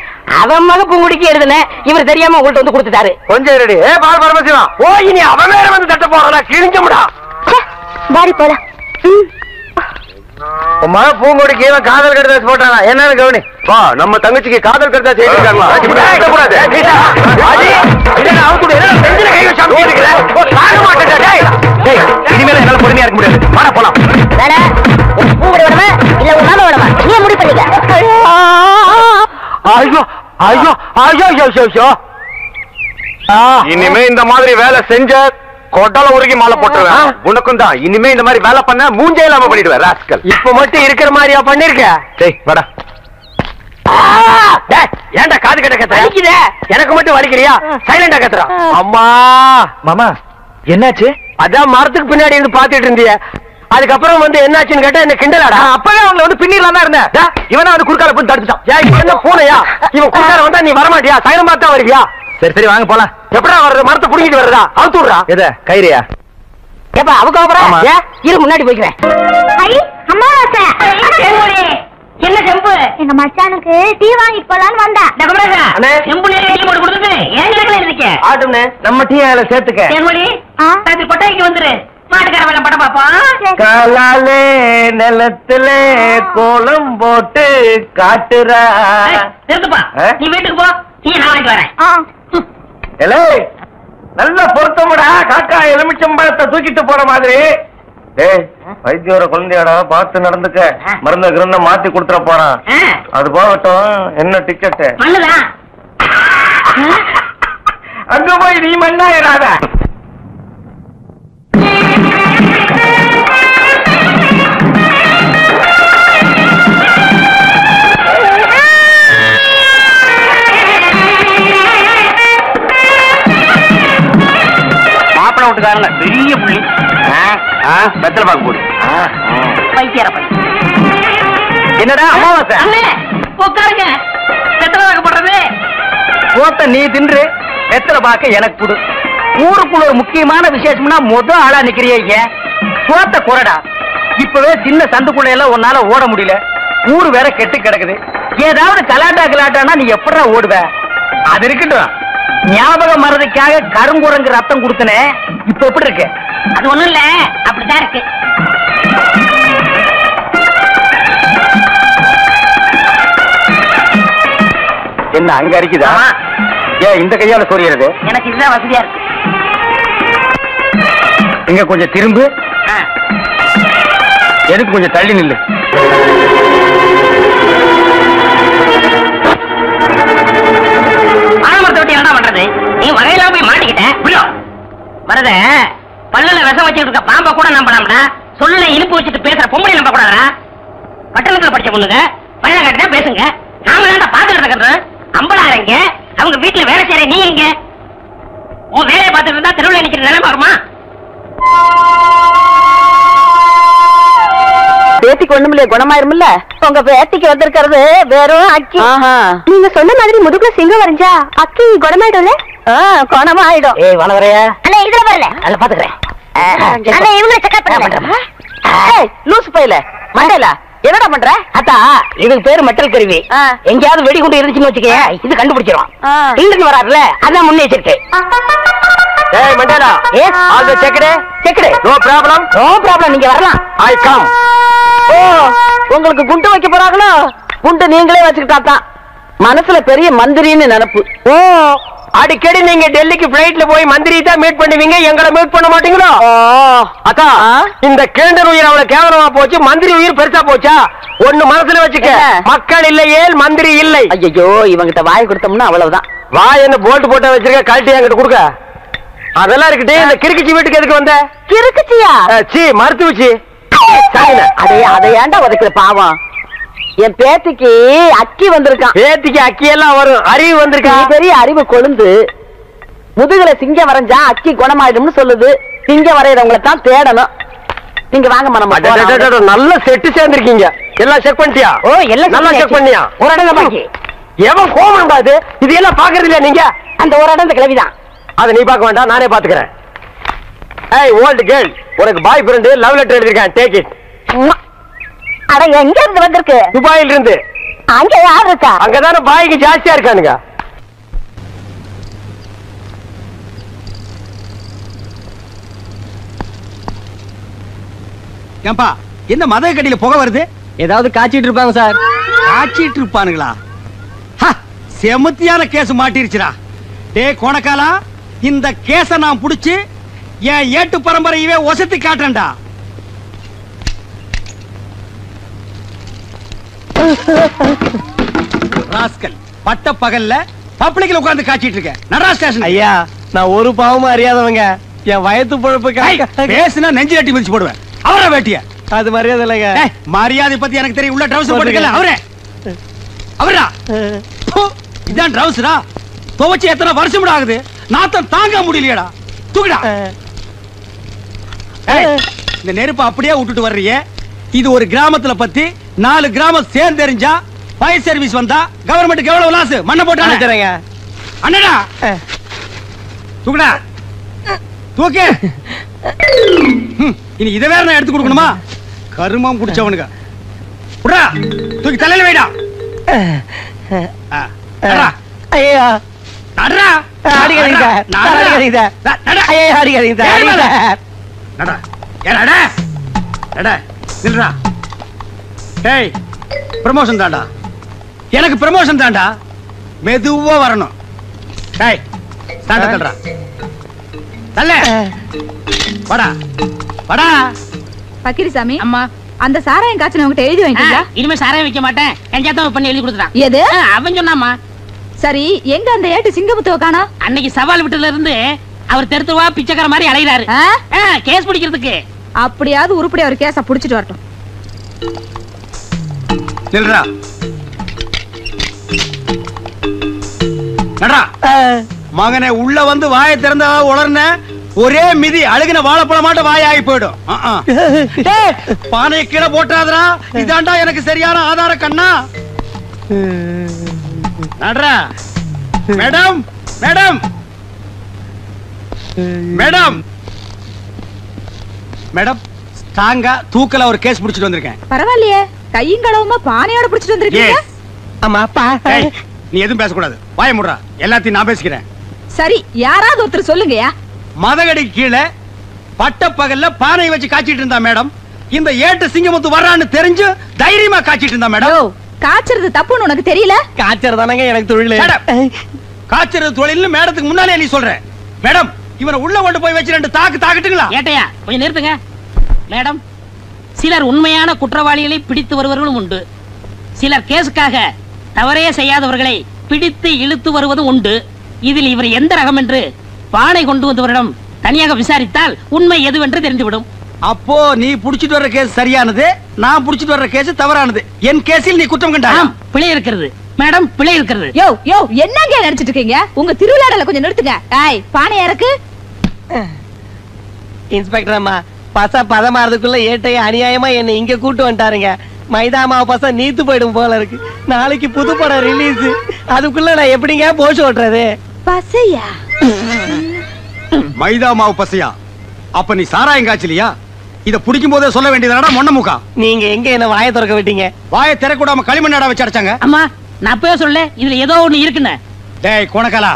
அவன் மக பூங்குடிக்கு எழுதுனேன், இவர் தெரியாம உங்கள்ட்ட வந்து கொடுத்துட்டாரு. கொஞ்சம் ரெடி. பால் பரமசிவம். ஓ இனி அவன் வேற வந்து தட்ட போறா, கிழிஞ்சமுடா. வாடி போலாம். உன் மக பூங்கொடிக்கு இவன் காதல் கடிதாசி போட்டானா என்னன்னு கவனி. வா நம்ம தங்கச்சிக்கு காதல் கடிதாசி எழுதிருக்காங்களா? இனிமேல என்னால பொறுமையா இருக்க முடியாது. வாடா போலாம். பூங்குடி வேணுமா இல்ல உன் மாமா வேணுமா? நீ முடிவு பண்ணிக்க. ஐயோ ஐயோ ஐயோ ஐயோ ஐயோ. இனிமே இந்த மாதிரி வேலை செஞ்ச கொட்டல உருகி மாலை போட்டுருவேன். உனக்கும் தான் இனிமே இந்த மாதிரி வேலை பண்ண மூஞ்சே இல்லாம பண்ணிடுவேன் ராஸ்கல். இப்ப மட்டும் இருக்கிற மாதிரியா பண்ணிருக்க? டேய் வாடா. ஏன்டா காது கட்ட கத்துற? எனக்கு மட்டும் வலிக்கிறியா? சைலண்டா கத்துறா. அம்மா மாமா என்னாச்சு? அதான் மரத்துக்கு பின்னாடி இருந்து பாத்துட்டு இருந்திய, அதுக்கப்புறம் வந்து என்னாச்சுன்னு கேட்டா என்ன கிண்டலாடா? அப்பவே அவங்களை வந்து பின்னிடலாம் தான் இருந்தேன். இவனா வந்து குறுக்கால போய் தடுத்துட்டான். என்ன பூனையா? இவன் குறுக்கால வந்தா நீ வரமாட்டியா? சைலம் பார்த்தா வருவியா? சரி சரி வாங்க போலாம். எப்படா வர்றது? மரத்தை புடிங்கிட்டு வர்றதா? அவுத்து விடுறா. எத கயிறியா? ஏப்பா அவங்க இரு முன்னாடி போய்க்கிறேன். அம்மாவாசை என்ன செம்பு? எங்க மச்சானுக்கு டீ வாங்கி போலான்னு வந்தா. செம்பு கொடுத்துட்டு ஏன் இருக்கே ஆட்டும்னே நம்ம டீ அதில் சேர்த்துக்க. கொட்டாய்க்கு வந்துரு. மாட்டுக்கார வேலை படம் பாப்போம். காலாலே நிலத்துல கோலம் போட்டு காட்டுறா. நிறுத்துப்பா, நீ வீட்டுக்கு போ, டீ நான் வாங்கிட்டு வரேன். நல்ல பொருத்தமுடா, காக்கா எலுமிச்சம்பழத்தை தூக்கிட்டு போற மாதிரி. டேய், வைத்தியோட குழந்தையாடா, பார்த்து நடந்துக்க. மருந்த கிருந்த மாத்தி கொடுத்துட போறான். அது போகட்டும், என்ன டிக்கெட்? அங்க போய் நீ மண்ணாயிடாத. வீட்டுக்காரங்க பெரிய புள்ளி. வெத்தலை பாக்கு போடு. என்னடா அமாவாசை? உட்காருங்க. வெத்தலை பாக்கு போடுறது போட்ட நீ தின்று, வெத்தலை பாக்க எனக்கு கொடு. ஊருக்குள்ள ஒரு முக்கியமான விசேஷம்னா முதல் ஆளா நிக்கிறிய. சோத்த குறடா. இப்பவே சின்ன சந்துக்குள்ள எல்லாம் உன்னால ஓட முடியல. ஊரு வேற கெட்டு கிடக்குது. ஏதாவது கலாட்டானா நீ எப்படா ஓடுவ? அது இருக்கட்டும், ஞாபகம் மறதிக்காக கருங்குரங்கு ரத்தம் கொடுத்தனே, இப்ப எப்படி இருக்கு? அது ஒண்ணும் இல்ல, அப்படிதான் இருக்கு. என்ன அங்க அரிக்குதா? ஏன் இந்த கையால சொரியறது? எனக்கு இதுதான் வசதியா இருக்கு. இங்க கொஞ்சம் திரும்பு. எனக்கு கொஞ்சம் தள்ளி நில்லு. என்ன பண்றது? நீ வகையில போய் மாட்டிக்கிட்ட. மருத பல்லுல விஷம் வச்சுட்டு இருக்க பாம்ப கூட நம்பலாம்டா. சொல்ல இனிப்பு வச்சுட்டு பேசுற பொம்பளை நம்ப கூடாதா? பட்டணத்துல படிச்ச பொண்ணுங்க பல்ல கட்டினா பேசுங்க. நாம தான்டா பாத்துட்டு இருக்கிறோம். அம்பளாரங்க அவங்க வீட்டுல வேலை செய்யற நீ எங்க? உன் வேலையை பார்த்துட்டு இருந்தா தெருவில் நிக்கிற நிலைமை வருமா? பேத்திக்கு ஒண்ணுமில்ல, குணமாயிருமில்ல. உங்க பேத்திக்கு வந்திருக்கிறது வெறும் அக்கி. நீங்க சொன்ன மாதிரி முதுகுல சிங்கம் வரைஞ்சா அக்கி குணமாயிடும்ல? குணமாயிடும். ஏய் வனவரையா, அண்ணா இதுல வரல, அத பாத்துக்கிறேன். அண்ணா இவங்களை செக்அப் பண்ணுங்க. ஏய் லூசு பையல மண்டையில என்னடா பண்ற? அத்தா இதுக்கு பேரு மெட்டல் கருவி. எங்கயாவது வெடிகுண்டு இருந்துச்சுன்னு வச்சுக்க, இது கண்டுபிடிச்சிரும். இங்கிருந்து வராருல, அதான் முன்னெச்சரிக்கை. ஏய் Mandela, all the checked. No problem. No problem, நீங்க வரலாம். I come. ஓ, உங்களுக்கு குண்டு வைக்க போறாங்களோ? குண்டு நீங்களே வச்சுக்கிட்டாதான். மனசுல பெரிய மந்திரின்னு நினைப்பு. ஓ, அடிக்கடி நீங்க டெல்லிக்கு பிளைட்ல போய் மந்திரி தான் மீட் பண்ணுவீங்க, எங்களை மீட் பண்ண மாட்டீங்களோ? அக்கா, இந்த கேண்டர் உயிர் அவ்வளவு கேவலமா போச்சு, மந்திரி உயிர் பெருசா போச்சா? ஒண்ணு மனசுல வச்சுக்க, மக்கள் இல்லையே மந்திரி இல்லை. ஐயோ, இவங்கிட்ட வாய் கொடுத்தோம்னா அவ்வளவுதான். வாய் என்ன போல்ட் போட்ட வச்சிருக்க, கழட்டி என்கிட்ட கொடுக்க. அதெல்லாம் இருக்கட்டே, இந்த கிறுக்குச்சி வீட்டுக்கு எதுக்கு வந்த? கிறுக்குச்சியா? சி மருத்துவச்சி. அதை ஏன்டா உதைக்கிற பாவம்? என் பேத்திக்கு அக்கி வந்திருக்கான். பேத்திக்கு அக்கி எல்லாம் வரும், அறிவு வந்திருக்கா? பெரிய அறிவு கொழுந்து. முதுகுல சிங்கம் வரைஞ்சா அக்கி குணமாயிடும்னு சொல்லுது. சிங்கம் வரையறவங்களை தான் தேடணும். நீங்க வாங்க மனம். நல்ல செட்டு சேர்ந்திருக்கீங்க. எல்லாம் செக் பண்ணிட்டியா? ஓ, எல்லாம் நல்லா செக் பண்ணியா? ஒரு இடம் பாக்கி. எவன் கோமம் பாது? இது எல்லாம் பாக்குறது இல்லையா நீங்க? அந்த ஒரு இடம் இந்த கிளவிதான். அதை நீ பார்க்க வேண்டாம், நானே பாத்துக்கிறேன். ஏய் ஓல்ட் கேர்ள், உனக்கு பாய் ஃப்ரெண்ட் லவ் லெட்டர் எழுதிருக்கேன், டேக் இட். அட எங்க இருந்து வந்திருக்கு? துபாயில இருந்து. அங்க யார் இருக்கா? அங்கதானே பாய்க்கு ஜாஸ்தியா இருக்கானுங்க. ஏம்பா, என்ன மத கட்டில புகை வருது? ஏதாவது காய்ச்சிட்டு இருப்பாங்க சார். காய்ச்சிட்டு இருப்பானுங்களா? செமத்தியான கேஸ் மாட்டிருச்சுடா. டே கோணக்காலா, இந்த கேஸ நான் புடிச்சு என் ஏட்டு பரம்பரையவே ஒசத்தி காட்டுறேன்டா. ராஸ்கல், பட்ட பகல்ல பப்ளிக்ல உட்கார்ந்து காய்ச்சிட்டு இருக்க. நடரா ஸ்டேஷன். ஐயா, நான் ஒரு பாவமும் அறியாதவங்க. என் வயத்து பொழப்புக்கு பேசுனா நெஞ்சு கட்டி மிதிச்சு போடுவேன். அவர வேட்டிய அது மரியாதை இல்லைங்க. மரியாதை பத்தி எனக்கு தெரியும். உள்ள ட்ரவுசர் போட்டுக்கல. அவரே அவரா இதான் ட்ரவுசரா? துவச்சு எத்தனை வருஷம் ஆகுது, நாத்தம் தாங்க முடியலையடா. தூக்குடா. இந்த நெருப்பு அப்படியே விட்டுட்டு வர்றீங்க. இது ஒரு கிராமத்துல பத்தி 4 கிராமம் சேர்ந்து தெரிஞ்சா ஃபயர் சர்வீஸ் வந்தா கவர்மெண்ட்டுக்கு எவ்வளவு லாஸ்? மண்ணை போட்டாங்க. அண்ணடா தூக்குடா, தூக்கு. இனி இதை வேற நான் எடுத்து கொடுக்கணுமா? கருமம் குடிச்சவனுங்க. புடா தூக்கி தலையில வைடா. ஐயா நடடா. அடிக்காதீங்க அடிக்காதீங்க ஐயா அடிக்காதீங்க நடடா. ஏடா நடடா. நில்றா. டேய் ப்ரமோஷன் தான்டா. எனக்கு ப்ரமோஷன் தான்டா. மெதுவா வரணும். டேய் ஸ்டாண்ட தள்ளுடா. தள்ள. வாடா. வாடா. பக்கிரிசாமி அம்மா அந்த சாராயம் காய்ச்சல் உங்ககிட்ட எழுதி வாங்கிட்டீங்களா? இனிமே சாராயம் வைக்க மாட்டேன். கஞ்சாத்தான் பண்ணி எழுதி கொடுத்துட்டான். எது? அவன் சொன்னாமா. சரி எங்க அந்த ஏட்டு சிங்கமுத்துவ காணோம்? அன்னைக்கு சவால் விட்டுல இருந்து அவர் தெருத்துவா பிச்சைக்கார மாதிரி அலைகிறாரு. கேஸ் பிடிக்கிறதுக்கு. அப்படியாவது உருப்படி அவர் கேஸ புடிச்சிட்டு வரட்டும். நில்றா. நடடா. மகனே உள்ள வந்து வாயை திறந்தா உளர்ன ஒரே மிதி அழுகின வாழைப்பழம் மாட்ட வாய் ஆகி போயிடும். பானையை கீழே போட்டாதரா. இதாண்டா எனக்கு சரியான ஆதார கண்ணா. நடரா. மேடம் மேடம் மேடம் மேடம் ஸ்ட்ராங்கா தூக்கல ஒரு கேஸ் புடிச்சிட்டு வந்திருக்கேன். பரவாயில்லையே கையும் களவுமா பானையோட புடிச்சிட்டு வந்திருக்கீங்க. ஆமா பா. நீ எதுவும் பேசக்கூடாது. வாய மூடுறா. எல்லாத்தையும் நான் பேசிக்கிறேன். சரி யாராவது ஒருத்தர் சொல்லுங்கயா. மதகடி கீழே பட்ட பகல்ல பானை வச்சு காய்ச்சிட்டு இருந்தா மேடம். இந்த ஏட்டு சிங்கமுத்து வர்றான்னு தெரிஞ்சு தைரியமா காய்ச்சிட்டு இருந்தா மேடம். காய்ச்சறது தப்புன்னு உனக்கு தெரியல? காய்ச்சறதானங்க எனக்கு தொழில். காய்ச்சறது தொழில்னு மேடத்துக்கு முன்னாலே நீ சொல்ற. மேடம் இவனை உள்ள கொண்டு போய் வச்சு 2 தாக்கு தாக்கட்டுங்களா? ஏட்டையா கொஞ்சம் நிறுத்துங்க. மேடம் சிலர் உண்மையான குற்றவாளிகளை பிடித்து வருவர்களும் உண்டு. சிலர் கேஸுக்காக தவறே செய்யாதவர்களை பிடித்து இழுத்து வருவதும் உண்டு. இதில் இவர் எந்த ரகம் என்று பானை கொண்டு வந்தவரிடம் தனியாக விசாரித்தால் உண்மை எதுவென்று தெரிந்துவிடும். அப்போ நீ புடிச்சிட்டு வர்ற கேஸ் சரியானது, நான் புடிச்சிட்டு வர்ற கேஸ் தவறானது. என் கேஸில் நீ குற்றம் கண்டாய். பிழை இருக்கிறது மேடம், பிழை இருக்கிறது. யோ யோ என்னங்க நினைச்சிட்டு இருக்கீங்க? உங்க திருவிழாடல கொஞ்சம் நிறுத்துங்க. ஏய் பானை இறக்கு. இன்ஸ்பெக்டர் அம்மா பதமாறதுக்குள்ள ஏட்டைய அநியாயமா என்ன இங்க கூட்டு வந்துட்டாருங்க. மைதா மாவு பச நீத்து போயிடும் போல இருக்கு. நாளைக்கு புது படம் ரிலீஸ். அதுக்குள்ள நான் எப்படிங்க போஷ் ஓட்டுறது? பசையா? மைதா மாவு பசையா? அப்ப நீ சாராயம் காய்ச்சலியா? இத புடிக்கும் போதே சொல்ல வேண்டியதாடா மொண்ண முக்கா. நீங்க எங்க என்ன வாயை திறக்க விட்டீங்க? வாயை திறக்கூடாம களிமண்ணாடா வச்சு அடைச்சாங்க. அம்மா நான் அப்பவே சொல்ல இதுல ஏதோ ஒண்ணு இருக்குன்னு. டேய் கோணக்காலா.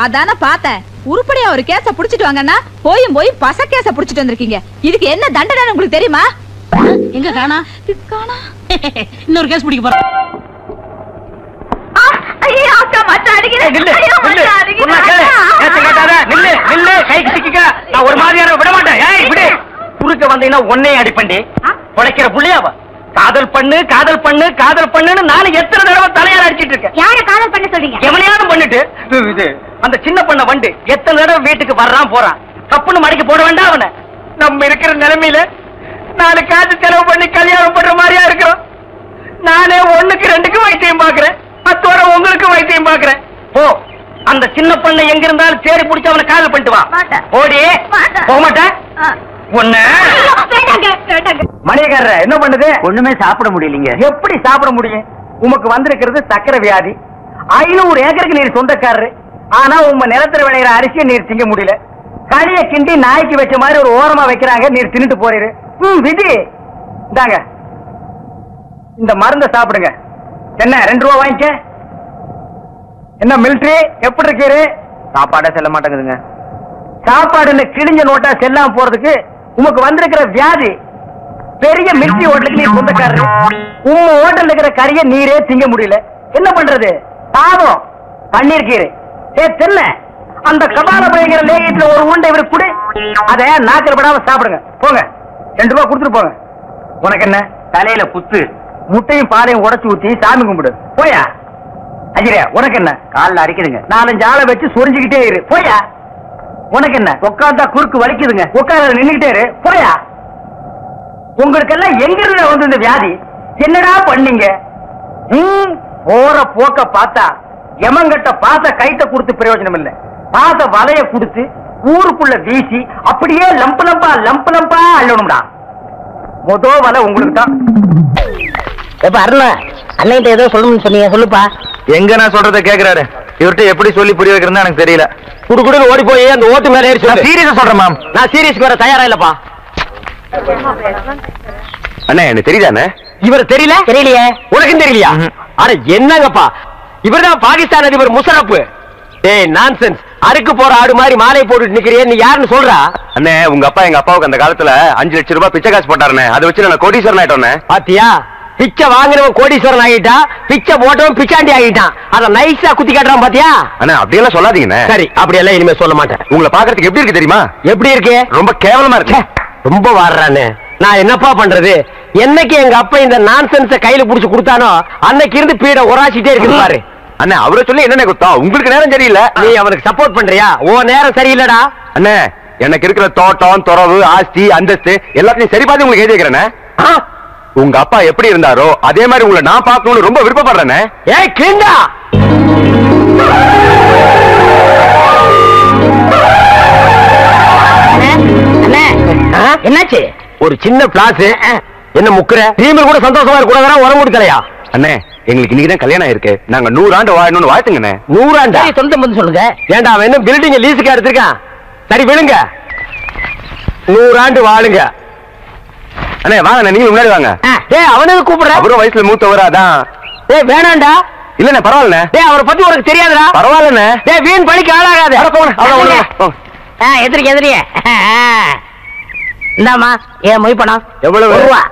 அதான பார்த்தேன். உருப்படியா ஒரு கேஸ புடிச்சிட்டு வாங்கன்னா போய் பச கேஸ புடிச்சிட்டு வந்திருக்கீங்க. இதுக்கு என்ன தண்டனை உங்களுக்கு தெரியுமா? எங்க காணா? இன்னொரு கேஸ் பிடிக்க போறோம். ஐயோ அக்கா மச்சான் அடிக்கிறேன். ஐயோ மச்சான் அடிக்கிறேன். கேஸ் கேட்டாத நில்லு நில்லு கைக்கு சிக்கிக்க. நான் ஒரு மாதிரியான விட மாட்டேன். ஏய் விடு. குறுக்க வந்தீனா ஒண்ணே அடிப்பண்டி. பொழைக்கிற புள்ளையாவ. காதல் பண்ணு காதல் பண்ணு காதல் பண்ணுன்னு நான் எத்தனை தடவை தலையார அடிச்சிட்டு இருக்கேன். யார காதல் பண்ண சொல்றீங்க? எவனையாவது பண்ணிட்டு இது அந்த சின்ன பண்ண வண்டு எத்தனை தடவை வீட்டுக்கு வர்றான் போறான். தப்புன்னு மடக்கி போட வேண்டாம் அவனை. நம்ம இருக்கிற நிலைமையில 4 காசு செலவு பண்ணி கல்யாணம் பண்ற மாதிரியா இருக்கிறோம். நானே 1க்கு 2க்கு வைத்தியம் பாக்குறேன். அத்தோட உங்களுக்கு வைத்தியம் பாக்குறேன். போ அந்த சின்ன பண்ண எங்க இருந்தாலும் தேடி பிடிச்சு அவனை காதல் பண்ணிட்டு வா. ஓடி போக மாட்டேன். மணியக்காரர் என்ன பண்ணுது? ஒண்ணுமே சாப்பிட முடியலீங்க. எப்படி சாப்பிட முடியும்? உமக்கு வந்திருக்கிறது சக்கரை வியாதி. 500 ஏக்கருக்கு நீர் சொந்தக்காரரு. ஆனா உங்க நிலத்துல விளையிற அரிசியை நீர் திங்க முடியல. களிய கிண்டி நாய்க்கு வச்ச மாதிரி ஒரு ஓரமா வைக்கிறாங்க. நீர் தின்னுட்டு போறீரு. விதி இந்தாங்க இந்த மருந்த சாப்பிடுங்க. என்ன 2 ரூபா வாங்கிக்க. என்ன மிலிட்டரி எப்படி இருக்கீரு? சாப்பாடே செல்ல மாட்டேங்குதுங்க. சாப்பாடு கிழிஞ்ச நோட்டா செல்லாம போறதுக்கு உமக்கு வந்திருக்கிற வியாதி. பெரிய மிலிட்டரி ஹோட்டலுக்கு நீர் சொந்தக்காரரு. உங்க ஹோட்டல் இருக்கிற கறியை நீரே திங்க முடியல. என்ன பண்றது? பாவம் பன்னீர் கீரை தென்ன அந்த கபால பயங்கர லேகியத்துல ஒரு உண்டை இவரு குடு. அத நாக்கில் படாம சாப்பிடுங்க. போங்க 2 ரூபா கொடுத்துட்டு போங்க. உனக்கு என்ன தலையில குத்து? முட்டையும் பாலையும் உடைச்சு ஊத்தி சாமி கும்பிடு. போயா அஜிரே. உனக்கு என்ன காலில் அடிக்குதுங்க. 4-5 ஆளை வச்சு சொரிஞ்சுக்கிட்டே இரு. போயா. உனக்கு என்ன உட்காந்தா குறுக்கு வலிக்குதுங்க. உட்கார நின்னுகிட்டே இரு. போயா. உங்களுக்கு எல்லாம் எங்க இருந்து வந்து இந்த வியாதி? என்னடா பண்ணீங்க? போற போக்க பார்த்தா எமங்கட்ட பாச கைட்ட கொடுத்து பிரயோஜனம் இல்லை. பாச வலைய கொடுத்து ஊருக்குள்ள வீசி அப்படியே லம்பு லம்பா அள்ளணும்டா. மொத வலை உங்களுக்கு தான். அருணா அண்ணன் ஏதோ சொல்லணும்னு சொன்னீங்க, சொல்லுப்பா. எங்க நான் சொல்றத கேக்குறாரு. இவர்கிட்ட எப்படி சொல்லி புரிய வைக்கிறதுன்னு எனக்கு தெரியல. குடுக்குடுன்னு ஓடி போய் அந்த ஓட்டு மேல ஏறி சொல்லு. சீரியஸா சொல்றேன் மேம். நான் சீரியஸ்க்கு வர தயாரா இல்லப்பா. அண்ணே எனக்கு தெரியுதானே? இவர் தெரியல? தெரியலையே. உனக்கும் தெரியலையா? அட என்னங்கப்பா, இவர்தான் பாகிஸ்தான் அதிபர் முஷரப். ஏய் நான்சென்ஸ், அறுக்கு போற ஆடு மாதிரி மாலை போட்டுட்டு நிக்கிறியே, நீ யாருன்னு சொல்றா? அண்ணே உங்க அப்பா எங்க அப்பாவுக்கு அந்த காலத்துல 5 லட்சம் ரூபாய் பிச்சை காசு போட்டாருண்ணே. அதை வச்சு நான் கோடீஸ்வரன் ஆயிட்டோண்ணே. பாத்தியா, பிச்சை வாங்குறவன் கோடீஸ்வரன் ஆகிட்டான், பிச்சை போட்டவன் பிச்சாண்டி ஆகிட்டான். அத நைஸா குத்தி காட்டுறான் பாத்தியா? அண்ணா அப்படியெல்லாம் சொல்லாதீங்கண்ணே. சரி, அப்படியெல்லாம் இனிமே சொல்ல மாட்டேன். உங்களை பாக்குறதுக்கு எப்படி இருக்கு தெரியுமா? எப்படி இருக்கு? ரொம்ப கேவலமா இருக்கு. ரொம்ப வாடுறானே. நான் என்னப்பா பண்றது? என்னைக்கு எங்க அப்பா இந்த நான்சென்ஸ கையில புடிச்சு கொடுத்தானோ அன்னைக்கு இருந்து பீட உராசிட்டே இருக்கு பாரு. அண்ணா அவரை சொல்லி என்ன குத்தம்? உங்களுக்கு நேரம் சரியில்லை. நீ அவனுக்கு சப்போர்ட் பண்றியா? ஓ நேரம் சரியில்லடா. அண்ணே எனக்கு இருக்கிற தோட்டம், துறவு, ஆஸ்தி, அந்தஸ்து எல்லாத்தையும் சரி பார்த்து உங்களுக்கு எழுதி வைக்கிறேனே. உங்க அப்பா எப்படி இருந்தாரோ அதே மாதிரி உங்களை நான் பார்க்கணும்னு ரொம்ப விருப்பப்படுறேனே. ஏய் கிண்டா, என்னாச்சு? ஒரு சின்ன பிளாஸ். என்ன முக்குற? டீம்ல கூட சந்தோஷமா இருக்க கூடாதா? உரம் கொடுக்கலையா? அண்ணே எங்களுக்கு இன்னைக்குதான் கல்யாணம் ஆயிருக்கு. நாங்க 100 ஆண்டு வாழணும்னு வாழ்த்துங்கண்ணே. 100 ஆண்டா? சொந்தம் வந்து சொல்லுங்க. ஏண்டா அவன் என்ன பில்டிங் லீஸுக்கு எடுத்திருக்கான்? சரி விழுங்க, 100 ஆண்டு வாழுங்க. அண்ணே வாங்க, நீங்க முன்னாடி வாங்க. டேய் அவனுக்கு கூப்பிடுற? அவரும் வயசுல மூத்தவரா தான். டேய் வேணாண்டா. இல்லண்ணே பரவாயில்லண்ணே. டேய் அவரை பத்தி உனக்கு தெரியாதுடா. பரவாயில்லண்ணே. டேய் வீண் படிக்க ஆளாகாத. எதிரிக்க எதிரிய இந்தாமா ஏன் மொய் பணம் எவ்வளவு? ரூபா.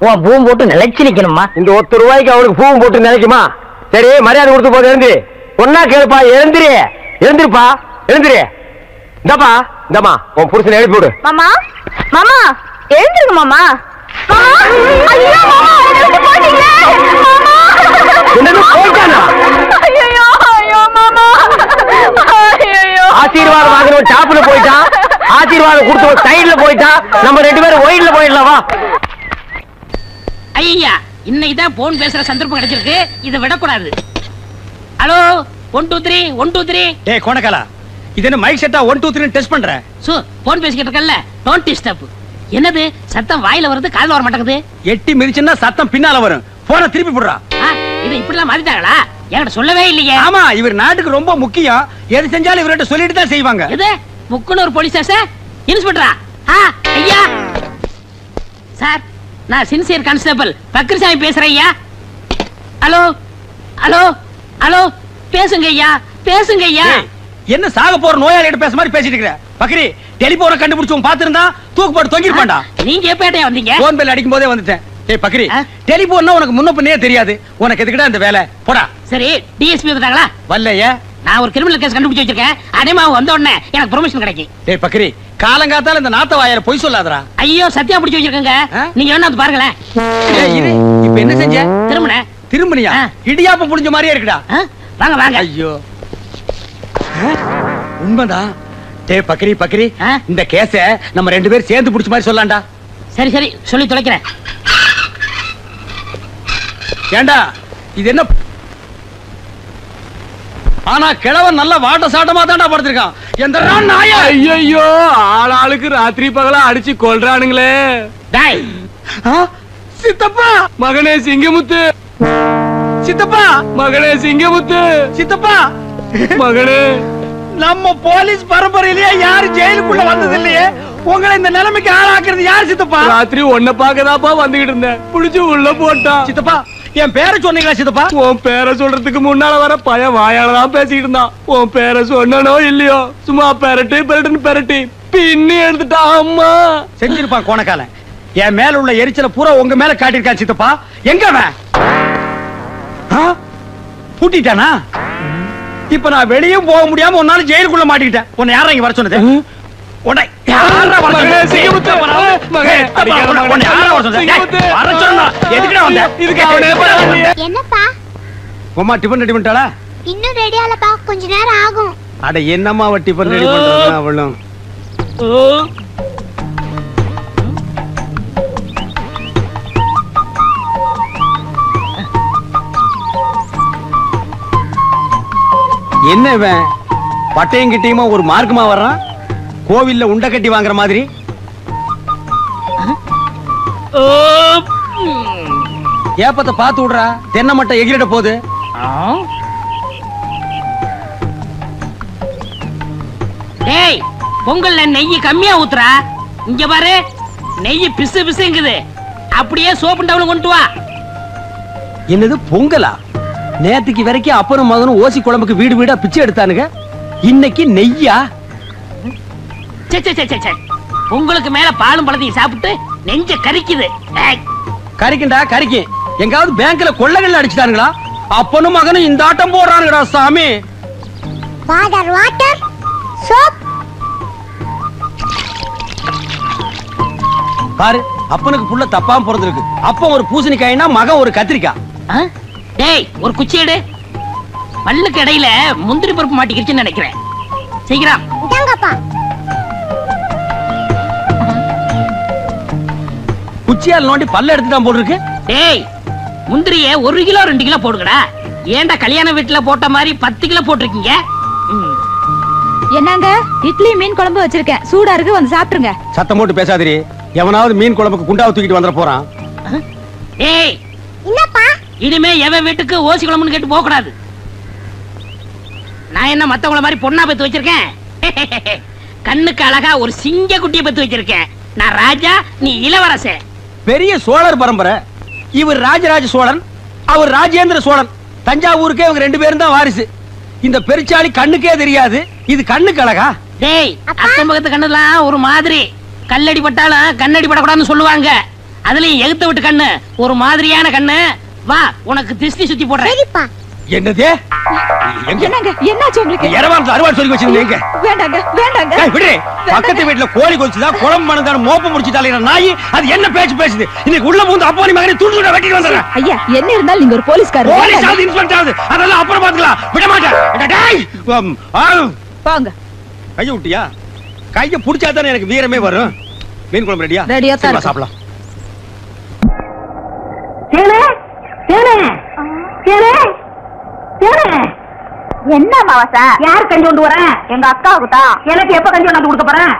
உன் பூம் போட்டு நிலைச்சு நிக்கணுமா? இந்த 1 ரூபாய்க்கு அவனுக்கு பூவும் போட்டு நினைக்குமா? சரி மரியாதை கொடுத்து போது எழுந்து ஒன்னா கேளுப்பா. எழுந்திரி, எழுந்திருப்பா, எழுந்திரி. இந்தப்பா, இந்தம்மா உன் புருஷனை எழுப்பி விடு. மாமா மாமா எழுந்திருங்க மாமா. ஐயோ மாமா, எழுந்து போட்டீங்க மாமா. என்னது போயிட்டானா? ஐயோ ஐயோ மாமா. ஐயோ ஆசீர்வாதம் வாங்கினவன் டாப்ல போயிட்டான், ஆசீர்வாதம் கொடுத்தவன் சைடுல போயிட்டான். நம்ம 2 பேரும் ஒயிட்ல போயிடலாம் வா. ஐயா இன்னைக்குதான் போன் பேசுற சந்தர்ப்பம் கிடைச்சிருக்கு, இதை விடக்கூடாது. ஹலோ 1 2 3 1 2 3. டேய் கோணக்காலா, இது என்ன மைக் செட்டா 1 2 3 டெஸ்ட் பண்ற? சோ போன் பேசிக்கிட்டு இருக்கல்ல, டோன்ட் டிஸ்டர்ப். என்னது சத்தம் வாயில வருது, காதுல வர மாட்டேங்குது. எட்டி மிதிச்சுன்னா சத்தம் பின்னால வரும். போனை திருப்பி போடுறா. இது இப்படிலாம் மாத்திட்டாங்களா? என்கிட்ட சொல்லவே இல்லையே. ஆமா, இவர் நாட்டுக்கு ரொம்ப முக்கியம். எது செஞ்சாலும் இவர்கிட்ட சொல்லிட்டு தான் செய்வாங்க. இது முக்குனூர் போலீஸ் ஸ்டேஷன் இன்ஸ்பெக்டரா? ஐயா சார், நான் சின்சியர் கான்ஸ்டபிள் பக்ரிசாமி பேசுறேன் ஐயா. ஹலோ ஹலோ ஹலோ, பேசுங்க ஐயா, பேசுங்க ஐயா. என்ன சாக போற நோயாளிகிட்ட பேச மாதிரி பேசிட்டு இருக்கற? பக்ரி, டெலிபோனை கண்டுபிடிச்சவன் பாத்துறதா தூக்கு போட்டு தொங்கிருப்பான்டா. நீங்க எப்பேட்டையா வந்தீங்க? போன் பெல் அடிக்கும் போதே வந்துட்டேன். டேய் பக்ரி, டெலிபோன்னா உனக்கு முன்ன பின்னே தெரியாது. உனக்கு எதுக்குடா இந்த வேலை? போடா. சரி, டிஎஸ்பி வந்துட்டாங்களா? வரலையே. நான் ஒரு கிரிமினல் கேஸ் கண்டுபிடிச்சு வச்சிருக்கேன். அதேமா வந்த உடனே எனக்கு ப்ரொமோஷன் கிடைக்கும். டேய் பக்ரி, காலங்காத்தால இந்த நாத்த வாயால பொய் சொல்லாதடா. ஐயோ சத்தியா பிடிச்சு வச்சிருக்கேங்க. நீங்க வேணா வந்து பாருங்களேன். ஏய் இரு, இப்போ என்ன செஞ்ச? திரும்புனேன். திரும்பனியா? இடியாப்பம் புடிஞ்ச மாதிரியே இருக்குடா. வாங்க வாங்க. ஐயோ உண்மைதான். டேய் பக்ரி பக்ரி, இந்த கேஸ நம்ம 2 பேரும் சேர்ந்து புடிச்ச மாதிரி சொல்லலாம்டா. சரி சரி, சொல்லி தொலைக்கிறேன். ஏண்டா இது என்ன? ஆனா கிழவன் நல்ல வாட்ட சாட்டமா தான்டா படுத்திருக்கான். எந்த நாயா? ஐயோ ஆளாளுக்கு ராத்திரி பகலா அடிச்சு கொல்றானுங்களே. டேய் சித்தப்பா, மகனே சிங்கமுத்து, சித்தப்பா மகனே சிங்கமுத்து, சித்தப்பா மகனே. நம்ம போலீஸ் பரம்பரையிலேயே யாரும் ஜெயிலுக்குள்ள வந்தது இல்லையே. உங்களை இந்த நிலைமைக்கு ஆளாக்குறது யார் சித்தப்பா? ராத்திரி உன்னை பாக்கதாப்பா வந்துகிட்டு இருந்தேன், புடிச்சு உள்ள போட்டா. சித்தப்பா என் பேரை சொன்னீங்களா சித்தப்பா? உன் பேரை சொல்றதுக்கு முன்னால வர பையன் வாயாலதான் பேசிக்கிட்டு இருந்தான். உன் பேரை சொன்னனோ இல்லையோ, சும்மா பெரட்டி பெரட்டுன்னு பெரட்டி பின்னி எடுத்துட்டான். அம்மா செஞ்சிருப்பான் கோணக்காலன். என் மேல உள்ள எரிச்சல பூரா உங்க மேல காட்டியிருக்கான் சித்தப்பா. எங்க அவன்? பூட்டிட்டானா? இப்ப நான் வெளியும் போக முடியாம ஒரு நாள் ஜெயிலுக்குள்ள மாட்டிக்கிட்டேன். உன்னை யாரா இங்க வர சொன்னது? உன்னை யாரா வர சொன்னது? சிங்கமுத்து மகனே, உன்னை யாரா வர சொன்னது? வர சொன்னா எதுக்குடா வந்த? இதுக்கு அவனே என்னப்பா அம்மா டிபன் ரெடி பண்ணிட்டாளா? இன்னும் ரெடி ஆகலப்பா, கொஞ்ச நேரம் ஆகும். அட என்னம்மா அவ டிபன் ரெடி பண்றா அவளும்? என்ன இவன் பட்டையும் கிட்டையுமா ஒரு மார்க்கமா வர்றான்? கோவில்ல உண்டை கட்டி வாங்குற மாதிரி. ஏப்பத்தை பார்த்து விடுறா, தென்னை மட்டை எகிரிட போகுது. டேய் பொங்கல்ல நெய் கம்மியா ஊத்துறா. இங்க பாரு நெய் பிசு பிசுங்குது. அப்படியே சோப்பு டவுன் கொண்டு வா. என்னது பொங்கலா? நேத்துக்கு வரைக்கும் அப்பனும் மகனும் ஓசி குழம்புக்கு வீடு வீடா பிச்சை எடுத்தானுங்க. இன்னைக்கு நெய்யா? உங்களுக்கு மேல பாலும் பழத்தையும் சாப்பிட்டு நெஞ்ச கரிக்குது. கரிக்கண்டா கரிக்கு. எங்காவது பேங்க்ல கொள்ளைகள் அடிச்சுட்டானுங்களா? அப்பனும் மகனும் இந்த ஆட்டம் போடுறானுங்கடா சாமி. Water water soap. பாரு அப்பனுக்கு புள்ள தப்பாம பிறந்திருக்கு. அப்பன் ஒரு பூசணிக்காய்னா மகன் ஒரு கத்திரிக்காய். டேய் ஒரு குச்சி எடு. பல்லுக்கு இடையில முந்திரி பருப்பு மாட்டிக்கிடுச்சுன்னு நினைக்கிறேன். சீக்கிரம் இந்தாங்கப்பா. குச்சியால் நோண்டி பல்ல எடுத்துட்டான் போல இருக்கு. டேய் முந்திரிய 1 கிலோ 2 கிலோ போடுங்கடா. ஏன்டா கல்யாண வீட்டுல போட்ட மாதிரி 10 கிலோ போட்டிருக்கீங்க? என்னங்க இட்லி மீன் குழம்பு வச்சிருக்கேன், சூடா இருக்கு, வந்து சாப்பிட்டுருங்க. சத்தம் போட்டு பேசாதீரி. எவனாவது மீன் குழம்புக்கு குண்டாவை தூக்கிட்டு வந்துட போறான். ஏய் என்னப்பா? இனிமே எவன் வீட்டுக்கு ஓசி குழம்புன்னு கேட்டு போக கூடாது. நான் என்ன மத்தவங்கள மாதிரி பொண்ணா பெத்து வச்சிருக்கேன்? கண்ணுக்கு அழகா ஒரு சிங்க குட்டியை பெத்து வச்சிருக்கேன். நான் ராஜா, நீ இளவரசே. பெரிய சோழர் பரம்பரை. இவர் ராஜராஜ சோழன், அவர் ராஜேந்திர சோழன். தஞ்சாவூருக்கே இவங்க 2 பேரும் தான் வாரிசு. இந்த பெருச்சாளி கண்ணுக்கே தெரியாது. இது கண்ணுக்கு அழகா? டேய் அக்கம் பக்கத்து கண்ணுலாம் ஒரு மாதிரி. கல்லடி பட்டாலும் கண்ணடி படக்கூடாதுன்னு சொல்லுவாங்க. அதுலயும் எகுத்த விட்டு கண்ணு ஒரு மாதிரியான கண்ணு. வா உனக்கு திஷ்டி சுத்தி போடுறேன். என்னது? என்னங்க என்னாச்சு உங்களுக்கு? இரவான் அறுவாள் சொல்லி வச்சிருந்தீங்க. வேண்டாங்க வேண்டாங்க. விடு. பக்கத்து வீட்டுல கோழி கொல்ச்சுதா குழம்பு மனதான மோப்ப முடிச்சிட்டாலே நாய். அது என்ன பேச்சு பேசுது? இன்னைக்கு உள்ள பூந்து அப்பா நீ மகனை துண்டு துண்டா வெட்டிட்டு வந்துறேன். ஐயா என்ன இருந்தாலும் நீங்க ஒரு போலீஸ்காரர். போலீஸ் ஆது இன்ஸ்பெக்டர் ஆது. அதெல்லாம் அப்புறம் பாத்துக்கலாம். விட மாட்டேன். டேய் வாங்க. கைய விட்டியா? கைய புடிச்சா தானே எனக்கு வீரமே வரும். மீன் குழம்பு ரெடியா? ரெடியா தான். சாப்பிடலாம். தேனே தேனே தேனே தேனே. என்ன மாவசா? யார் கஞ்சி கொண்டு வர? எங்க அக்காவுக்கு தான். எனக்கு எப்ப கஞ்சி கொண்டு கொடுக்க போறேன்?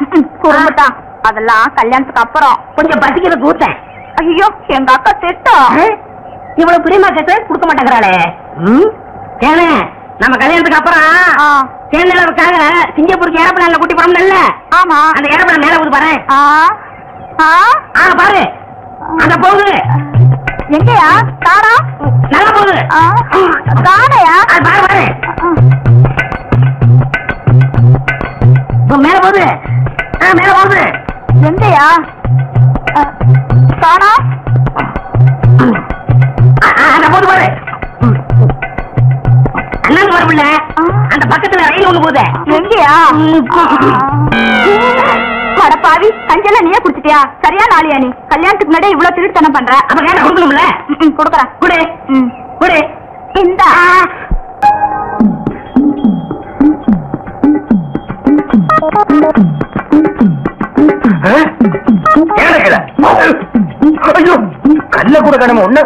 குடும்பத்தான். அதெல்லாம் கல்யாணத்துக்கு அப்புறம். கொஞ்சம் பசிக்கிறது ஊத்தேன். ஐயோ எங்க அக்கா திட்டம். இவ்வளவு பிரியமா கேட்டு கொடுக்க மாட்டேங்கிறாளே. தேனே நம்ம கல்யாணத்துக்கு அப்புறம் தேனிலவுக்காக சிங்கப்பூருக்கு ஏரோப்ளேன்ல கூட்டி போறோம்ல. ஆமா அந்த ஏரோப்ளேன் மேல ஊது பாரு. பாரு அங்க போகுது. எங்கயா? தாரா நல்லா போகுது. தாரையா? பாரு பாரு மேல போகுது. மேல போகுது. எங்கயா? தாரா அங்க போகுது பாரு. அண்ணன் வரவில்ல. அந்த பக்கத்துல ரயில் ஒண்ணு போகுது. எங்கயா? பாவி கஞ்செல்லாம் நீயே குடிச்சிட்டியா? சரியா நாளியா நீ? கல்யாணத்துக்கு முன்னாடி இவ்வளவு திருட்டுத்தனம் பண்ற. அப்ப கேட்ட கொடுக்கணும்ல. கொடுக்கறேன். குடு குடு. இந்த ஐயோ கல்ல கூட கடமை ஒண்ணு.